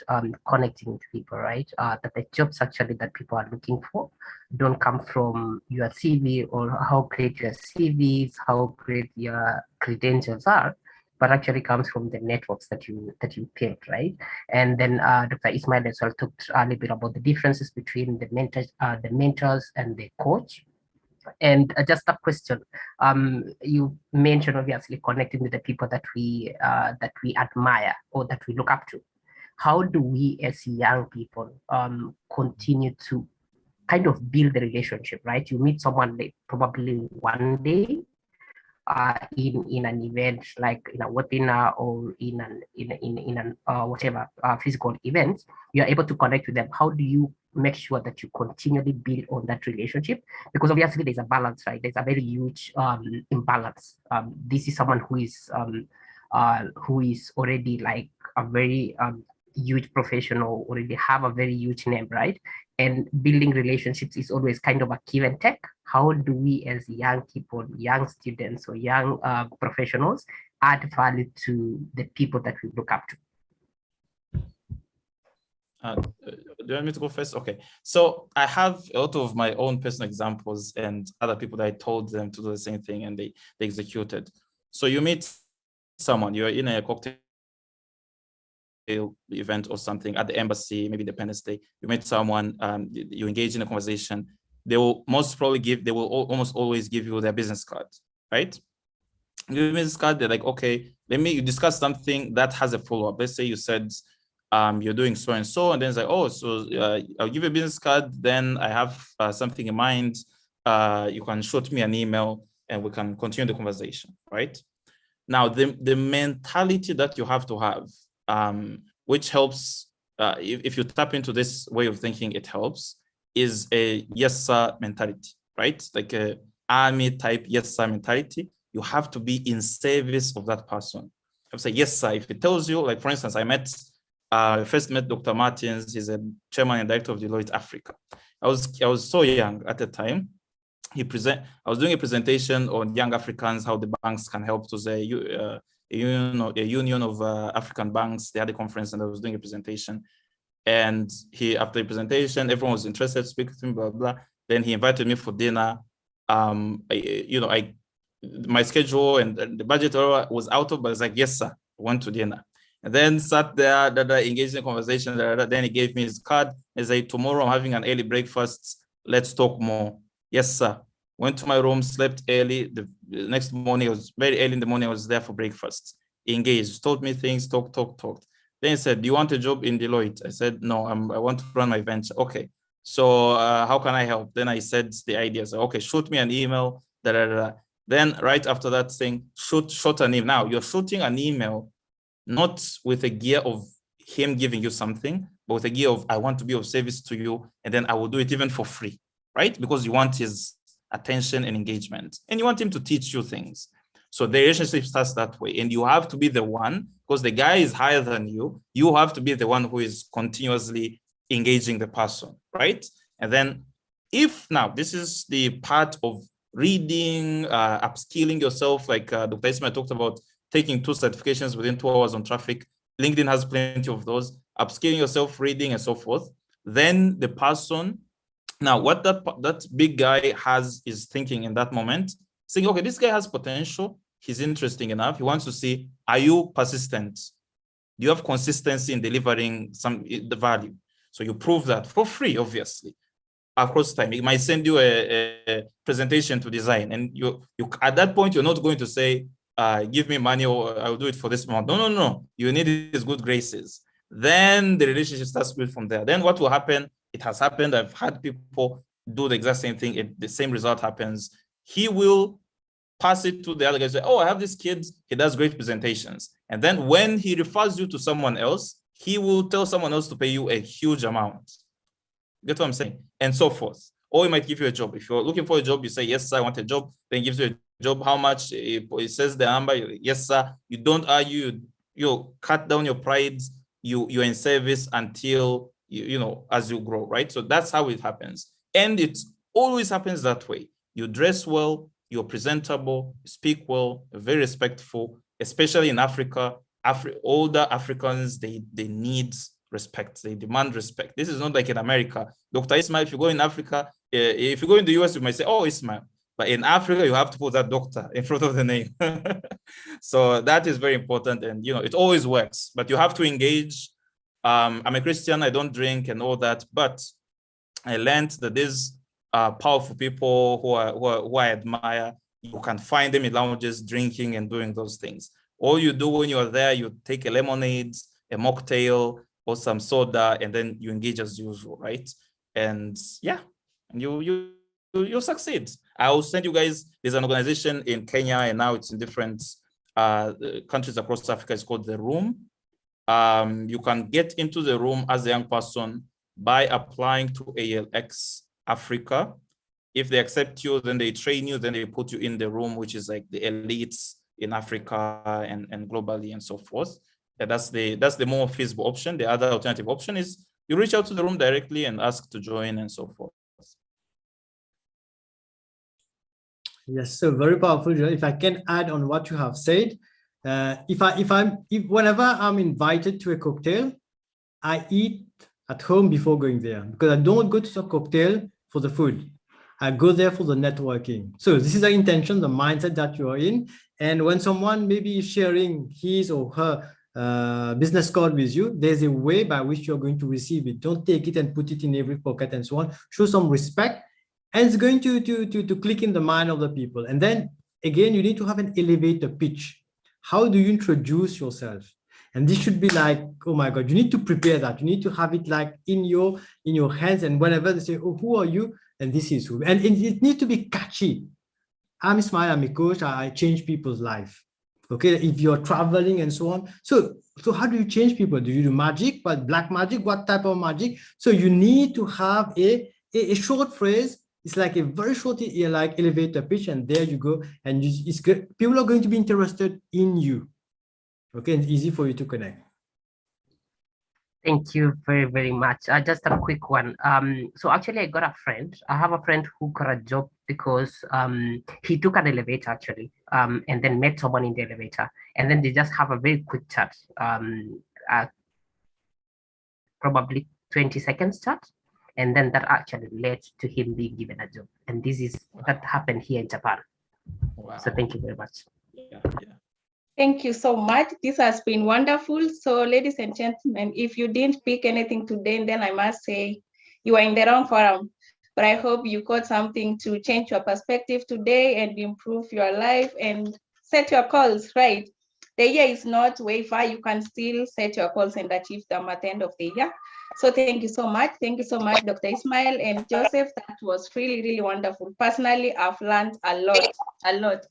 connecting with people, right? That the jobs actually that people are looking for don't come from your CV or how great your CV is, how great your credentials are, but actually comes from the networks that you build, right? And then Dr. Ismail as well talked a little bit about the differences between the mentors and the coach. And just a question, you mentioned obviously connecting with the people that we admire or that we look up to. How do we as young people continue to kind of build the relationship, right? You meet someone like probably one day in an event like in a webinar or in an whatever physical event, you are able to connect with them. How do you make sure that you continually build on that relationship? Because obviously there's a balance, right? There's a very huge imbalance. This is someone who is already like a very huge professional, already have a very huge name, right? And building relationships is always kind of a give and take. How do we as young people, young students or young professionals add value to the people that we look up to? Do you want me to go first? Okay. So I have a lot of my own personal examples and other people that I told them to do the same thing and they executed. So you meet someone, you're in a cocktail event or something at the embassy, maybe Independence Day, you meet someone, you engage in a conversation, they will almost always give you their business card, right? Your business card, they're like, okay, you discuss something that has a follow-up. Let's say you said you're doing so and so, and then it's like, oh, so I'll give you a business card, then I have something in mind, you can shoot me an email and we can continue the conversation, right? Now, the mentality that you have to have, which helps, if you tap into this way of thinking, it helps, is a yes sir mentality, right? Like a army type yes sir mentality. You have to be in service of that person. I would say yes sir. If it tells you, like for instance, I first met Dr. Martins. He's a chairman and director of Deloitte Africa. I was so young at the time. I was doing a presentation on young Africans, how the banks can help to say a union of African banks. They had a conference and I was doing a presentation. And after the presentation, everyone was interested to speak with him, blah, blah. Then he invited me for dinner. My schedule and the budget was out of, but I was like, yes, sir, I went to dinner. And then sat there, engaged in a conversation. Then he gave me his card. He said, tomorrow I'm having an early breakfast. Let's talk more. Yes, sir. Went to my room, slept early. The next morning, it was very early in the morning, I was there for breakfast. Engaged, told me things, talked. Then he said, do you want a job in Deloitte? I said, no, I want to run my venture. Okay, so how can I help? Then I said the idea. So, okay, shoot me an email. Then right after that thing, shoot an email. Now you're shooting an email, not with a gear of him giving you something, but with a gear of, I want to be of service to you, and then I will do it even for free, right? Because you want his attention and engagement, and you want him to teach you things. So the relationship starts that way, and you have to be the one, because the guy is higher than you, you have to be the one who is continuously engaging the person, right? And then now this is the part of reading, upskilling yourself, like Dr. Ismail talked about, taking 2 certifications within 2 hours on traffic. LinkedIn has plenty of those, upskilling yourself, reading and so forth. Then the person, now what that big guy is thinking in that moment, saying, okay, this guy has potential, he's interesting enough, he wants to see, are you persistent? Do you have consistency in delivering the value? So you prove that for free, obviously. Across time, it might send you a presentation to design, and you at that point, you're not going to say, give me money or I'll do it for this amount. No. You need his good graces. Then the relationship starts built from there. Then what will happen? It has happened. I've had people do the exact same thing. The same result happens. He will pass it to the other guy. Say, oh, I have this kid. He does great presentations. And then when he refers you to someone else, he will tell someone else to pay you a huge amount. Get what I'm saying? And so forth. Or he might give you a job. If you're looking for a job, you say, yes, sir, I want a job. Then he gives you a job. How much? It says the number. Yes, sir. You don't argue. You cut down your pride. You're in service until, as you grow, right? So that's how it happens. And it always happens that way. You dress well, you're presentable, you speak well, you're very respectful, especially in Africa. Older Africans, they need respect. They demand respect. This is not like in America. Dr. Ismail, if you go in Africa, if you go in the US, you might say, oh, Ismail. But in Africa, you have to put that doctor in front of the name. So that is very important. And, you know, it always works, but you have to engage. I'm a Christian, I don't drink and all that, but I learned that these powerful people who I admire, you can find them in lounges drinking and doing those things. All you do when you're there, you take a lemonade, a mocktail, or some soda, and then you engage as usual, right? And yeah, and you'll succeed. I will send you guys, there's an organization in Kenya, and now it's in different countries across Africa. It's called The Room. You can get into The Room as a young person by applying to ALX Africa. If they accept you, then they train you, then they put you in The Room, which is like the elites in Africa and globally and so forth. And that's the more feasible option. The other alternative option is you reach out to The Room directly and ask to join and so forth. Yes, so very powerful. If I can add on what you have said, whenever I'm invited to a cocktail, I eat at home before going there, because I don't go to the cocktail for the food. I go there for the networking. So this is the intention, the mindset that you are in. And when someone maybe is sharing his or her business card with you, there's a way by which you're going to receive it. Don't take it and put it in every pocket and so on. Show some respect, and it's going to click in the mind of the people. And then again, you need to have an elevator pitch. How do you introduce yourself? And this should be like, oh my God, you need to prepare that. You need to have it like in your hands. And whenever they say, oh, who are you? And this is who. And it needs to be catchy. I'm Ismail, I'm a coach. I change people's life. Okay, if you're traveling and so on. So how do you change people? Do you do magic, but black magic? What type of magic? So you need to have a short phrase. It's like a very short, like elevator pitch, and there you go. And it's good. People are going to be interested in you. Okay, it's easy for you to connect. Thank you very, very much. Just a quick one. So actually, I got a friend. I have a friend who got a job because he took an elevator actually, and then met someone in the elevator, and then they just have a very quick chat, probably 20 seconds chat, and then that actually led to him being given a job. And that happened here in Japan. Wow. So thank you very much. Yeah. Thank you so much. This has been wonderful. So ladies and gentlemen, if you didn't pick anything today, then I must say you are in the wrong forum. But I hope you got something to change your perspective today and improve your life and set your goals, right? The year is not way far. You can still set your goals and achieve them at the end of the year. So thank you so much. Thank you so much, Dr. Ismail and Joseph. That was really, really wonderful. Personally, I've learned a lot.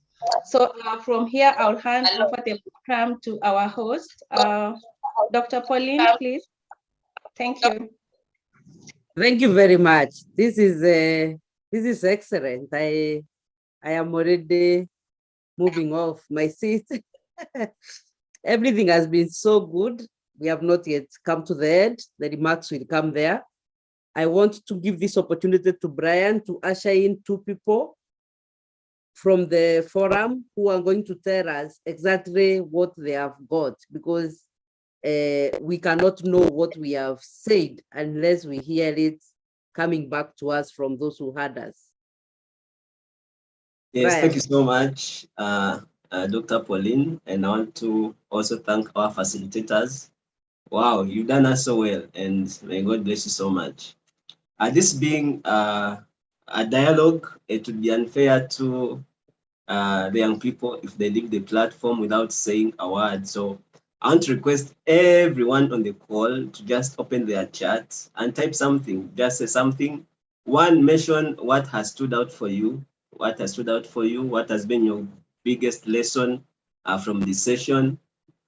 So from here, I'll hand over the program to our host, Dr. Pauline, please. Thank you. Thank you very much. This is excellent. I am already moving off my seat. Everything has been so good. We have not yet come to the end. The remarks will come there. I want to give this opportunity to Brian to usher in two people from the forum who are going to tell us exactly what they have got, because we cannot know what we have said unless we hear it coming back to us from those who heard us. Yes, Brian. thank you so much, Dr. Pauline, and I want to also thank our facilitators. Wow, you've done us so well, and may God bless you so much. This being a dialogue, it would be unfair to the young people if they leave the platform without saying a word. So I want to request everyone on the call to just open their chat and type something, just say something. One, mention what has stood out for you, what has been your biggest lesson from this session.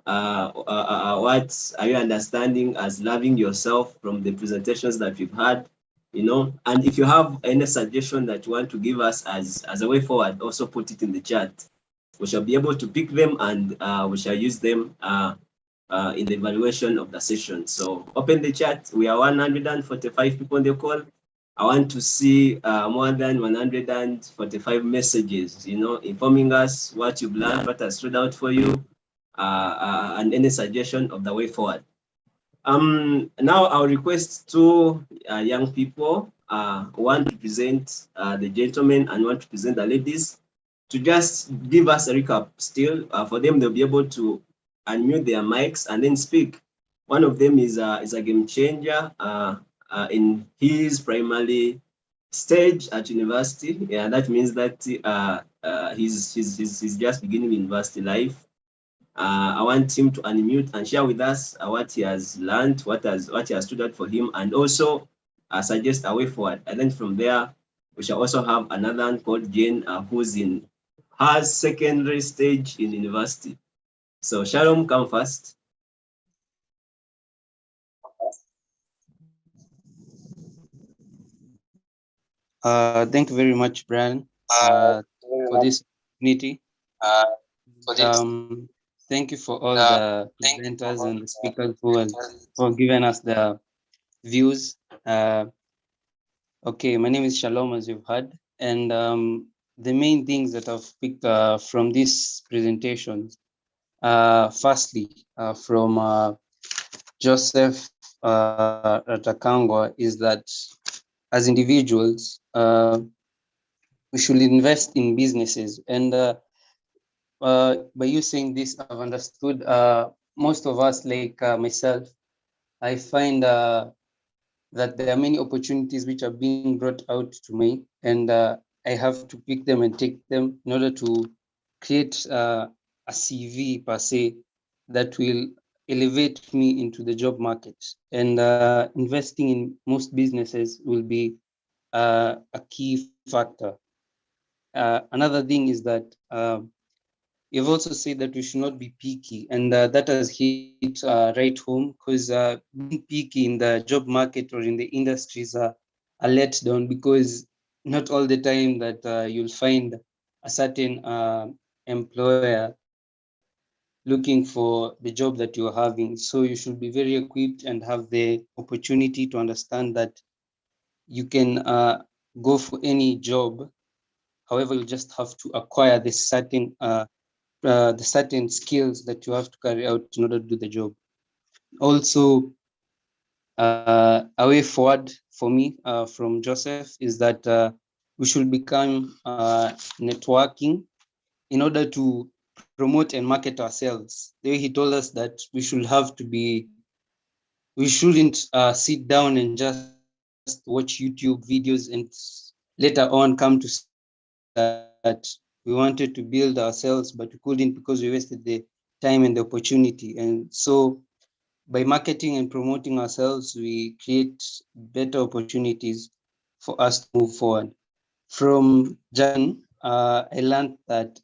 What are you understanding as loving yourself from the presentations that we've had? And if you have any suggestion that you want to give us as a way forward, also put it in the chat. We shall be able to pick them and we shall use them in the evaluation of the session. So open the chat. We are 145 people on the call. I want to see more than 145 messages, informing us what you've learned, what has stood out for you, and any suggestion of the way forward. Now I'll request two young people, one to present the gentlemen and one to present the ladies, to just give us a recap still. For them, they'll be able to unmute their mics and then speak. One of them is a game changer in his primary stage at university. Yeah, that means that he's just beginning university life. I want him to unmute and share with us what he has learned, what he has stood out for him, and also suggest a way forward. And then from there, we shall also have another one called Jane, who's in her secondary stage in university. So Shalom, come first. Thank you very much, Brian, for this opportunity. Thank you for all the presenters and the speakers who have given us the views. Okay, my name is Shalom, as you've heard, and the main things that I've picked from this presentation, firstly, from Joseph Ratakangwa, is that as individuals, we should invest in businesses. And by you saying this, I've understood most of us, like myself, I find that there are many opportunities which are being brought out to me, and I have to pick them and take them in order to create a CV per se that will elevate me into the job market. And investing in most businesses will be a key factor. Another thing is that you've also said that we should not be picky, and that has hit right home, because being picky in the job market or in the industries are a letdown, because not all the time that you'll find a certain employer looking for the job that you're having. So you should be very equipped and have the opportunity to understand that you can go for any job. However, you just have to acquire the certain skills that you have to carry out in order to do the job. Also, a way forward for me from Joseph is that we should become networking in order to promote and market ourselves. The way he told us that we shouldn't sit down and just watch YouTube videos and later on come to see that we wanted to build ourselves, but we couldn't because we wasted the time and the opportunity. And so by marketing and promoting ourselves, we create better opportunities for us to move forward. From Jan, I learned that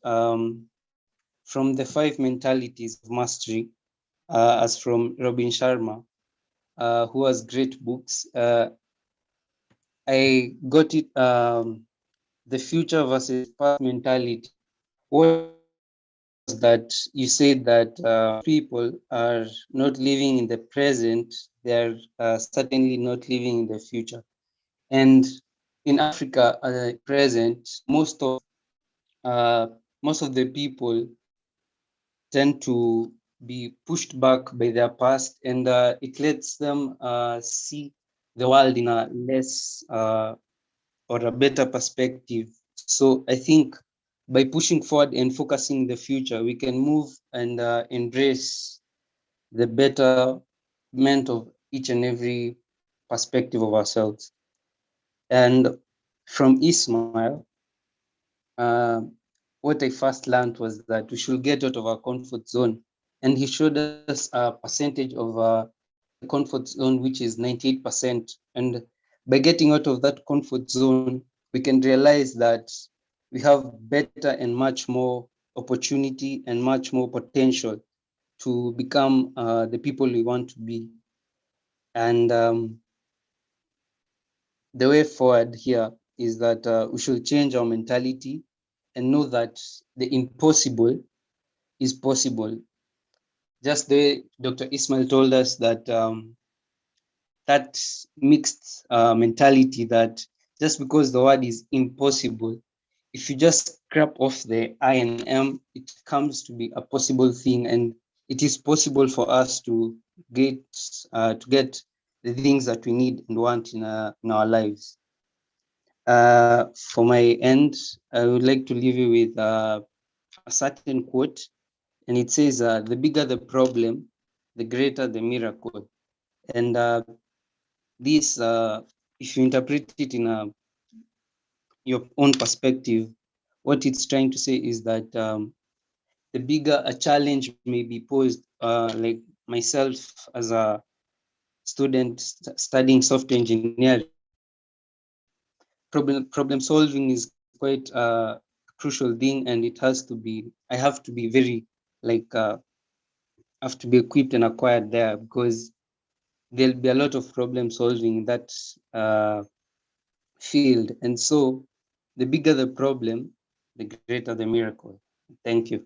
from the 5 mentalities of mastery, as from Robin Sharma, who has great books, I got it, the future versus past mentality. What was that you said that people are not living in the present, they're certainly not living in the future. And in Africa present, most of the people tend to be pushed back by their past, and it lets them see the world in a less or a better perspective. So I think by pushing forward and focusing the future, we can move and embrace the betterment of each and every perspective of ourselves. And from Ismail, what I first learned was that we should get out of our comfort zone. And he showed us a percentage of the comfort zone, which is 98%. And by getting out of that comfort zone, we can realize that we have better and much more opportunity and much more potential to become the people we want to be. And the way forward here is that we should change our mentality and know that the impossible is possible. Just the way Dr. Ismail told us that that mixed mentality, that just because the word is impossible, if you just scrap off the I and M, it comes to be a possible thing, and it is possible for us to get the things that we need and want in our lives. For my end, I would like to leave you with a certain quote, and it says, the bigger the problem, the greater the miracle. And this, if you interpret it in your own perspective, what it's trying to say is that the bigger a challenge may be posed, like myself as a student studying software engineering, problem solving is quite a crucial thing, and it has to be, I have to be very, have to be equipped and acquired there, because there'll be a lot of problem solving in that field. And so the bigger the problem, the greater the miracle. Thank you.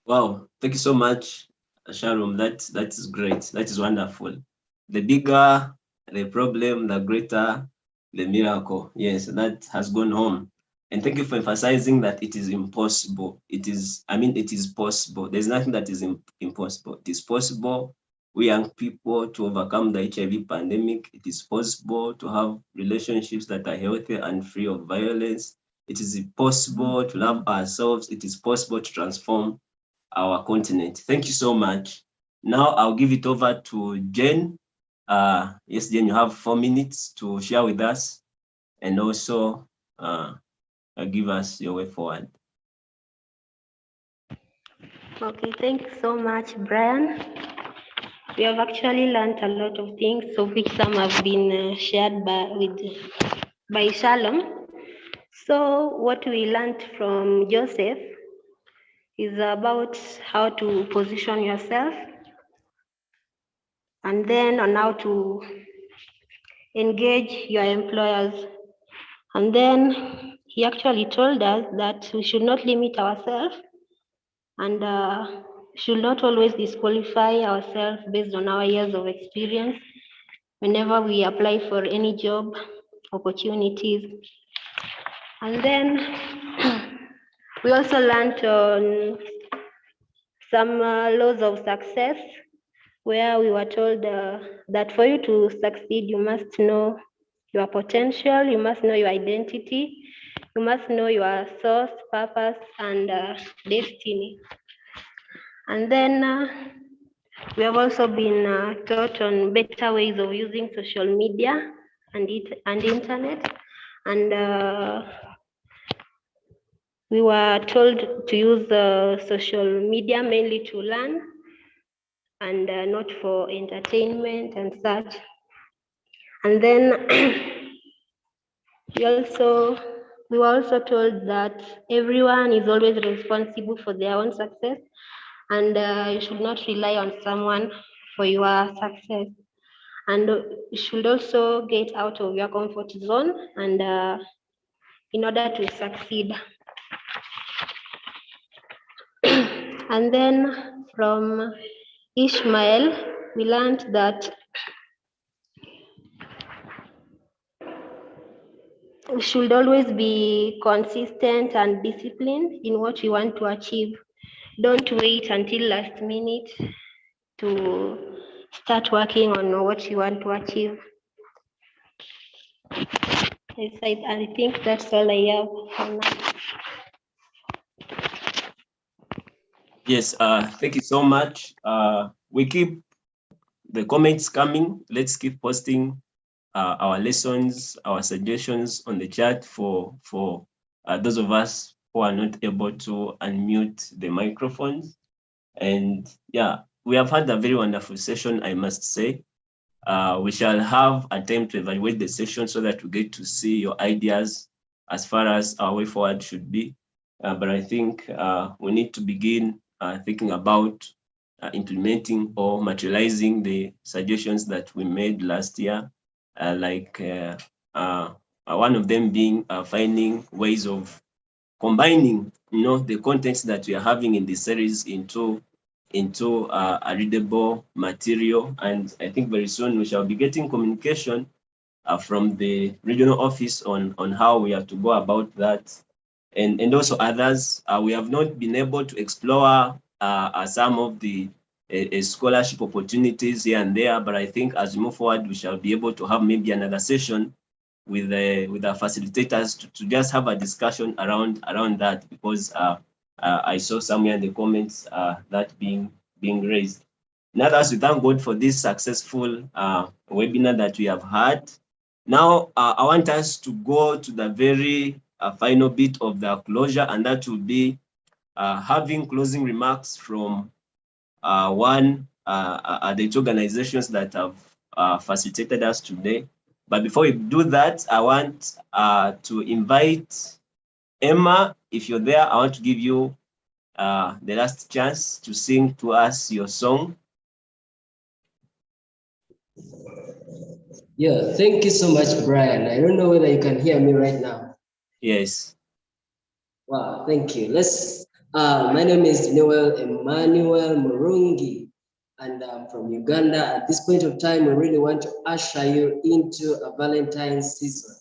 Wow, thank you so much, Sharon. That is great. That is wonderful. The bigger the problem, the greater the miracle. Yes, that has gone home. And thank you for emphasizing that it is impossible. It is possible. There's nothing that is impossible. It is possible, we young people, to overcome the HIV pandemic. It is possible to have relationships that are healthy and free of violence. It is possible to love ourselves. It is possible to transform our continent. Thank you so much. Now I'll give it over to Jen. Yes, Jen, you have 4 minutes to share with us, and also give us your way forward. Okay, thank you so much, Brian. We have actually learned a lot of things, of which some have been shared by Shalom. So what we learned from Joseph is about how to position yourself, and then on how to engage your employers. And then he actually told us that we should not limit ourselves, and should not always disqualify ourselves based on our years of experience whenever we apply for any job opportunities. And then we also learned on some laws of success, where we were told that for you to succeed, you must know your potential, you must know your identity, you must know your source, purpose, and destiny. And then we have also been taught on better ways of using social media and internet. And we were told to use social media mainly to learn, and not for entertainment and such. And then we were also told that everyone is always responsible for their own success, and you should not rely on someone for your success. And you should also get out of your comfort zone, and in order to succeed. And then from Ishmael, we learned that we should always be consistent and disciplined in what we want to achieve. Don't wait until last minute to start working on what you want to achieve. Yes, I think that's all I have for now. Yes, thank you so much. We keep the comments coming. Let's keep posting our lessons, our suggestions on the chat for those of us who are not able to unmute the microphones. And yeah, we have had a very wonderful session, I must say. We shall have a time to evaluate the session so that we get to see your ideas as far as our way forward should be. But I think we need to begin thinking about implementing or materializing the suggestions that we made last year, one of them being finding ways of combining, the contents that we are having in the series into a readable material. And I think very soon we shall be getting communication from the regional office on how we have to go about that. and also others. We have not been able to explore some of the scholarship opportunities here and there, but I think as we move forward, we shall be able to have maybe another session with our facilitators to just have a discussion around that, because I saw somewhere in the comments that being raised. Now, as we thank God for this successful webinar that we have had. Now, I want us to go to the very final bit of the closure, and that will be having closing remarks from the two organizations that have facilitated us today. But before we do that, I want to invite Emma. If you're there, I want to give you the last chance to sing to us your song. Yeah, thank you so much, Brian. I don't know whether you can hear me right now. Yes. Wow, thank you. My name is Noel Emmanuel Murungi, and I'm from Uganda. At this point of time, we really want to usher you into a Valentine's season.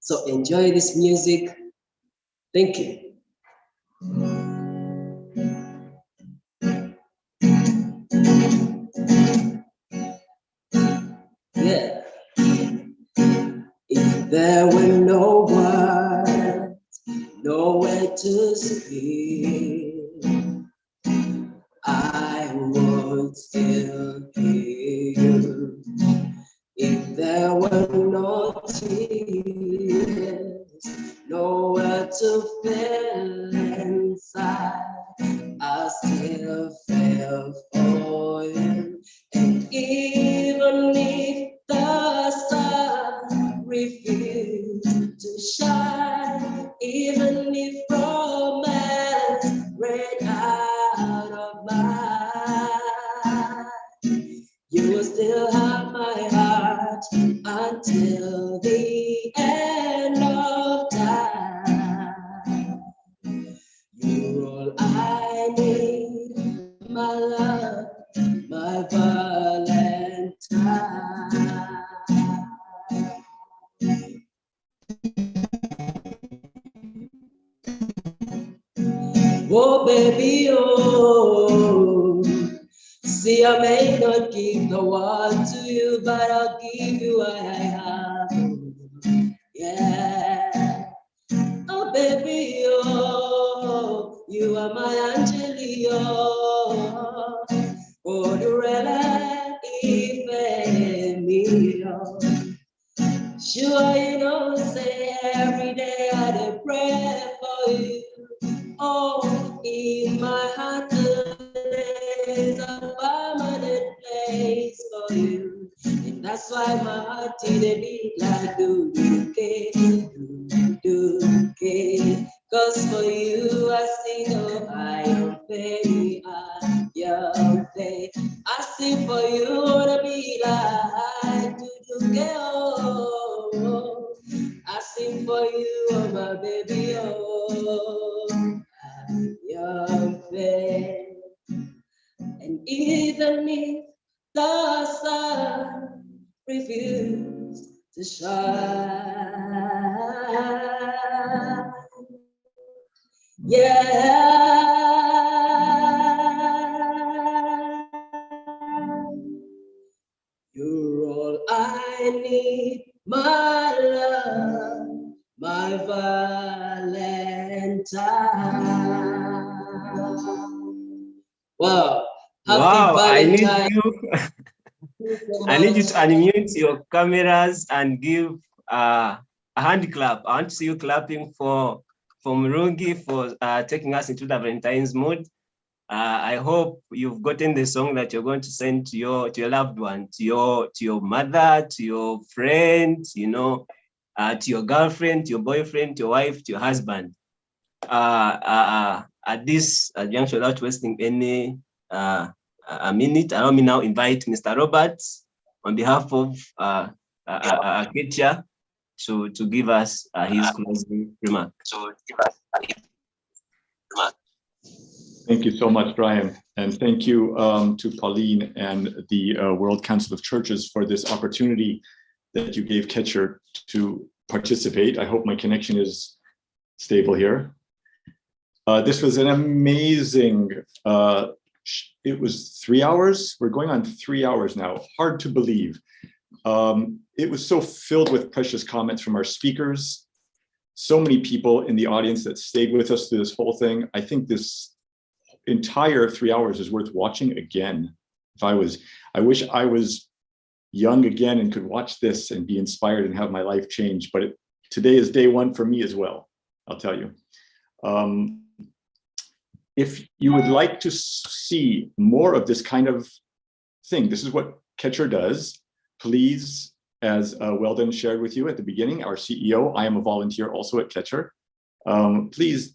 So enjoy this music. Thank you. Yeah. If there were no words, nowhere to speak, I would still hear you. If there were no tears, nowhere to fill inside, I still feel for you. And even if the sun refused to shine, even if romance ran out of mine, you will still have my heart until the end of time. You're all I need, my love, my Valentine. Oh, baby, oh. See, I may not give the world to you, but I'll give you what I have. Yeah. Oh, baby, oh, you are my Angelio. Oh, Durella, Ife mio. Sure, you know, say every day I dey pray for you. Oh, in my heart there's a permanent place for you, and that's why my heart did beat like do do. Cause for you I sing, oh, I am fair, I sing for you to be like do, oh. I sing for you, oh my baby, oh, young fair. And even if the sun refused to shine, yeah, you're all I need, my love, my Valentine. Wow. Wow, I need you. I need you to unmute your cameras and give a hand clap. I want to see you clapping for Murungi for taking us into the Valentine's mood. I hope you've gotten the song that you're going to send to your loved one, to your mother, to your friend, you know, to your girlfriend, to your boyfriend, to your wife, to your husband. At this juncture, without wasting any a minute, allow me now invite Mr. Roberts on behalf of KECHER to give us his closing remark. Thank you so much, Brian. And thank you to Pauline and the World Council of Churches for this opportunity that you gave KECHER to participate. I hope my connection is stable here. This was an amazing, it was 3 hours. We're going on 3 hours now. Hard to believe. It was so filled with precious comments from our speakers. So many people in the audience that stayed with us through this whole thing. I think this entire 3 hours is worth watching again. I wish I was young again and could watch this and be inspired and have my life change. But today is day one for me as well, I'll tell you. If you would like to see more of this kind of thing, this is what KECHER does. Please, as Weldon shared with you at the beginning, our CEO, I am a volunteer also at KECHER. Please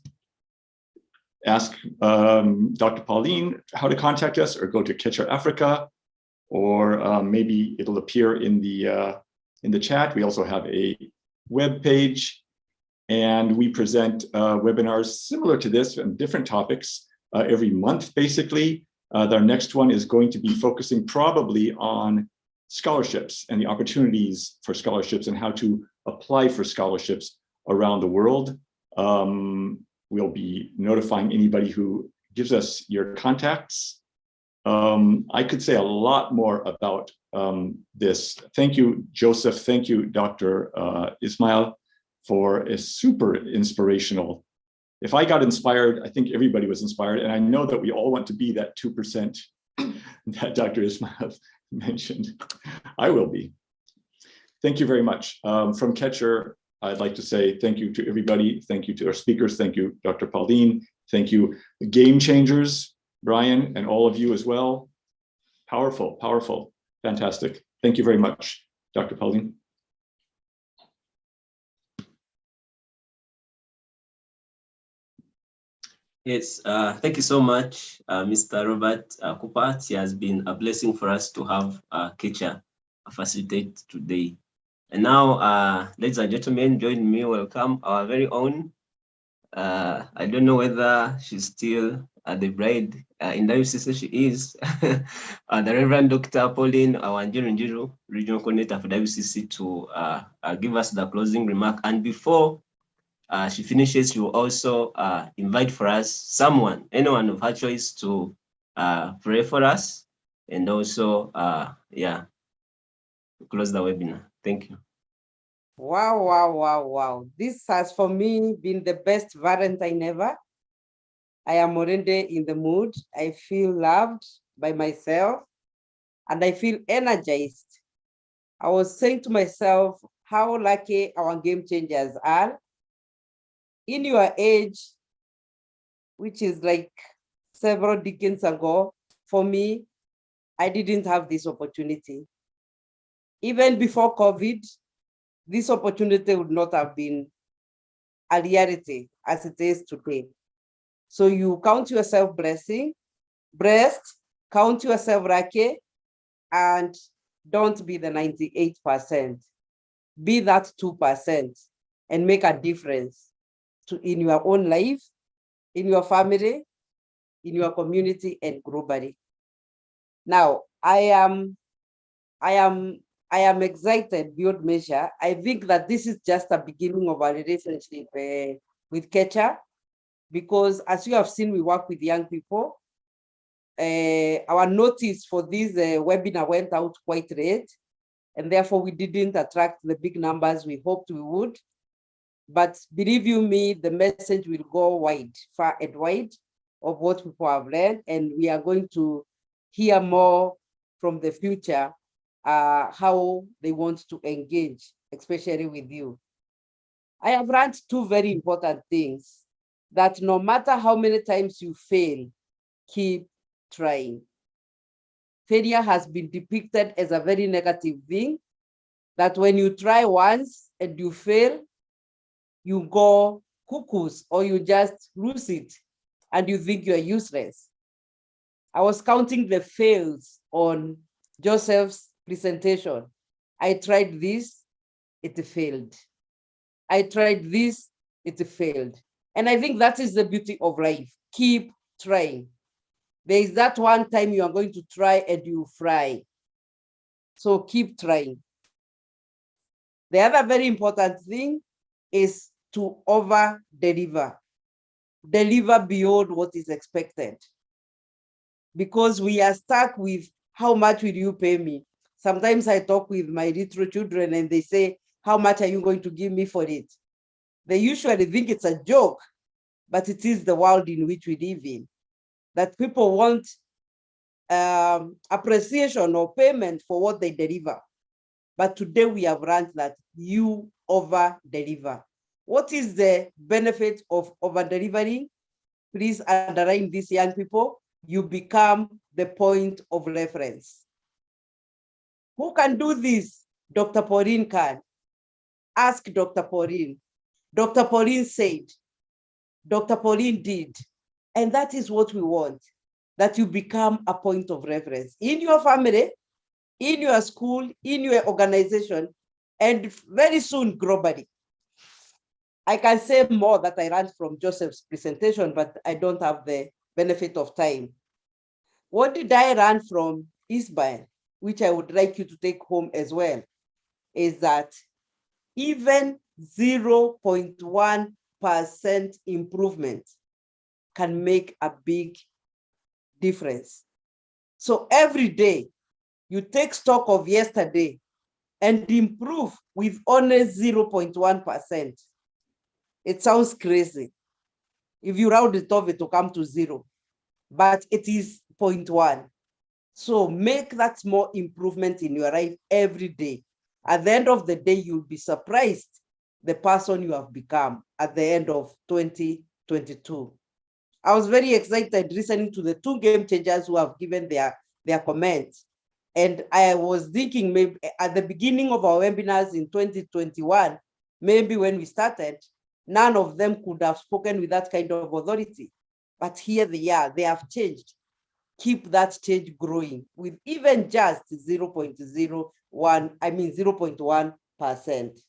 ask Dr. Pauline how to contact us, or go to KECHER Africa, or maybe it'll appear in the chat. We also have a web page, and we present webinars similar to this and different topics every month, basically. Our next one is going to be focusing probably on scholarships and the opportunities for scholarships and how to apply for scholarships around the world. We'll be notifying anybody who gives us your contacts. I could say a lot more about this. Thank you, Joseph. Thank you, Dr. Ismail, for a super inspirational. If I got inspired, I think everybody was inspired. And I know that we all want to be that 2% that Dr. Ismail mentioned. I will be. Thank you very much. From KECHER, I'd like to say thank you to everybody. Thank you to our speakers. Thank you, Dr. Pauline. Thank you, the game changers, Brian, and all of you as well. Powerful, powerful, fantastic. Thank you very much, Dr. Pauline. Yes, thank you so much, Mr. Robert Cooper. It has been a blessing for us to have KECHER facilitate today. And now, ladies and gentlemen, join me, welcome our very own, I don't know whether she's still the bride in WCC, she is, the Reverend Dr. Pauline Wanjiru, Regional Coordinator for WCC, to give us the closing remark. And before she finishes, she will also invite for us anyone of her choice, to pray for us, and also, close the webinar. Thank you. Wow, wow, wow, wow. This has for me been the best Valentine ever. I am already in the mood. I feel loved by myself and I feel energized. I was saying to myself how lucky our game changers are. In your age, which is like several decades ago, for me, I didn't have this opportunity. Even before COVID, this opportunity would not have been a reality as it is today. So you count yourself blessed, count yourself lucky, and don't be the 98%. Be that 2% and make a difference in your own life, in your family, in your community, and globally. Now, I am excited beyond measure. I think that this is just a beginning of our relationship with KECHER, because as you have seen, we work with young people. Our notice for this webinar went out quite late, and therefore we didn't attract the big numbers we hoped we would. But believe you me, the message will go wide, far and wide, of what people have learned, and we are going to hear more from the future, how they want to engage, especially with you. I have learned two very important things: that no matter how many times you fail, keep trying. Failure has been depicted as a very negative thing, that when you try once and you fail, you go cuckoos, or you just lose it and you think you're useless. I was counting the fails on Joseph's presentation. I tried this, it failed. I tried this, it failed. And I think that is the beauty of life. Keep trying. There is that one time you are going to try and you fry. So keep trying. The other very important thing is to over-deliver. deliver beyond what is expected. Because we are stuck with how much will you pay me? Sometimes I talk with my little children and they say, how much are you going to give me for it? They usually think it's a joke, but it is the world in which we live in, that people want appreciation or payment for what they deliver. But today we have learned that you over-deliver. What is the benefit of over-delivering? Please underline this, young people. You become the point of reference. Who can do this? Dr. Pauline can. Ask Dr. Pauline. Dr. Pauline said, Dr. Pauline did. And that is what we want, that you become a point of reference in your family, in your school, in your organization, and very soon globally. I can say more that I learned from Joseph's presentation, but I don't have the benefit of time. What did I learn from Ismail, which I would like you to take home as well, is that even 0.1% improvement can make a big difference. So every day, you take stock of yesterday and improve with only 0.1%. It sounds crazy. If you round it off, it will come to 0, but it is 0.1. So make that small improvement in your life every day. At the end of the day, you'll be surprised the person you have become at the end of 2022. I was very excited listening to the two game changers who have given their comments. And I was thinking maybe at the beginning of our webinars in 2021, maybe when we started, none of them could have spoken with that kind of authority. But here they are, they have changed. Keep that change growing with even just 0.1%.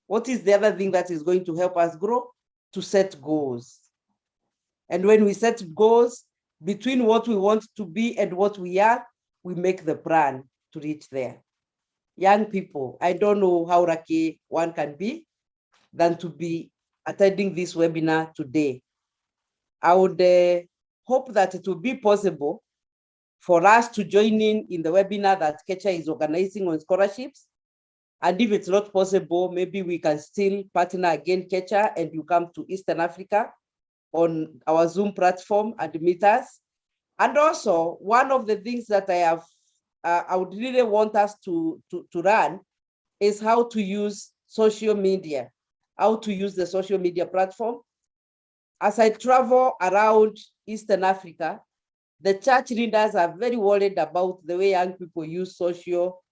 What is the other thing that is going to help us grow? To set goals. And when we set goals between what we want to be and what we are, we make the plan to reach there. Young people, I don't know how lucky one can be than to be attending this webinar today. I would hope that it will be possible for us to join in the webinar that KECHER is organizing on scholarships. And if it's not possible, maybe we can still partner again, KECHER, and you come to Eastern Africa on our Zoom platform and meet us. And also, one of the things that I would really want us to run is how to use social media, how to use the social media platform. As I travel around Eastern Africa, the church leaders are very worried about the way young people use social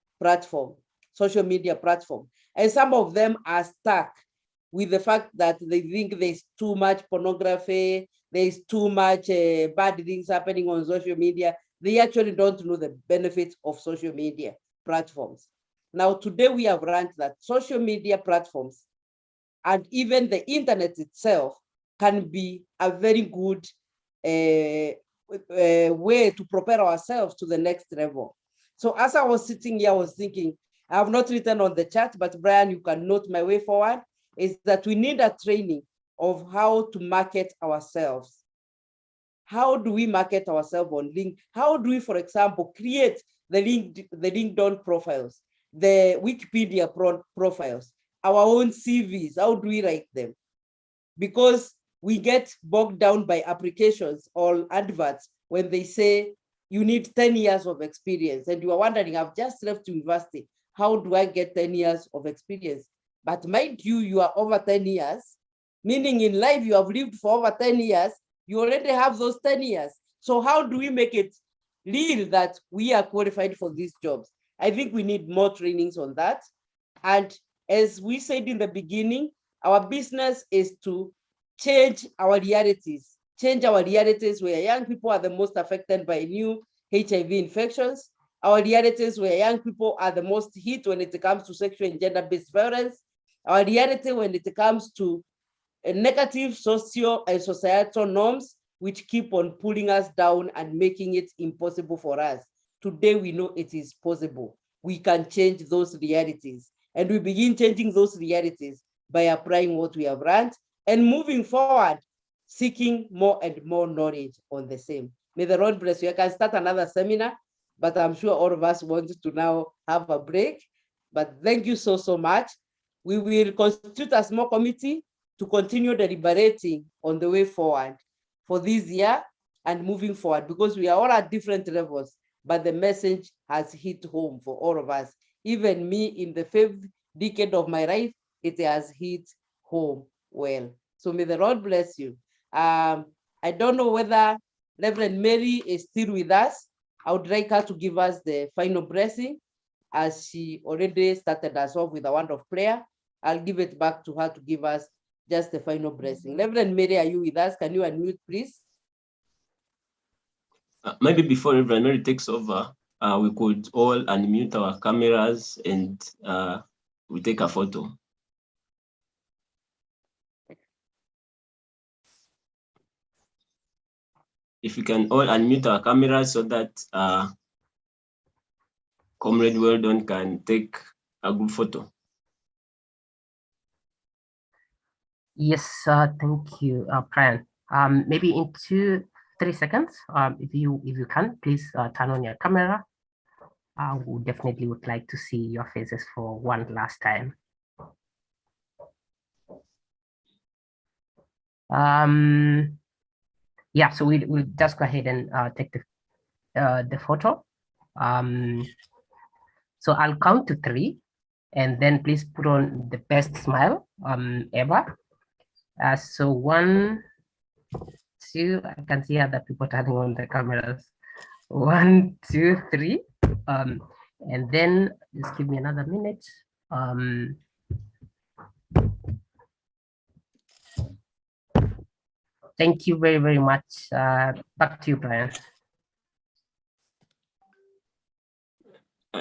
media platform. And some of them are stuck with the fact that they think there's too much pornography, there's too much bad things happening on social media. They actually don't know the benefits of social media platforms. Now, today we have learned that social media platforms and even the internet itself can be a very good way to prepare ourselves to the next level. So as I was sitting here, I was thinking, I have not written on the chat, but Brian, you can note my way forward, is that we need a training of how to market ourselves. How do we market ourselves on LinkedIn? How do we, for example, create the LinkedIn profiles, the Wikipedia profiles, our own CVs? How do we write them? Because we get bogged down by applications or adverts when they say you need 10 years of experience, and you are wondering, I've just left university. How do I get 10 years of experience? But mind you, you are over 10 years, meaning in life you have lived for over 10 years, you already have those 10 years. So how do we make it real that we are qualified for these jobs? I think we need more trainings on that. And as we said in the beginning, our business is to change our realities where young people are the most affected by new HIV infections, our realities where young people are the most hit when it comes to sexual and gender-based violence, our reality when it comes to negative social and societal norms, which keep on pulling us down and making it impossible for us. Today, we know it is possible. We can change those realities. And we begin changing those realities by applying what we have learned and moving forward seeking more and more knowledge on the same. May the Lord bless you. I can start another seminar, but I'm sure all of us want to now have a break. But thank you so, so much. We will constitute a small committee to continue deliberating on the way forward for this year and moving forward, because we are all at different levels, but the message has hit home for all of us. Even me in the 5th decade of my life, it has hit home well. So may the Lord bless you. I don't know whether Reverend Mary is still with us. I would like her to give us the final blessing, as she already started us off with a word of prayer. I'll give it back to her to give us just the final blessing. Reverend Mary, are you with us? Can you unmute, please? Maybe before Reverend Mary takes over, we could all unmute our cameras and we take a photo. If we can all unmute our cameras so that Comrade Weldon can take a good photo. Yes, thank you, Brian. Maybe in 2-3 seconds, if you can, please turn on your camera. We definitely would like to see your faces for one last time. Yeah, so we'll just go ahead and take the photo. So I'll count to 3, and then please put on the best smile ever. So 1, 2, I can see other people turning on the cameras. 1, 2, 3. And then just give me another minute. Thank you very, very much. Back to you, Brian.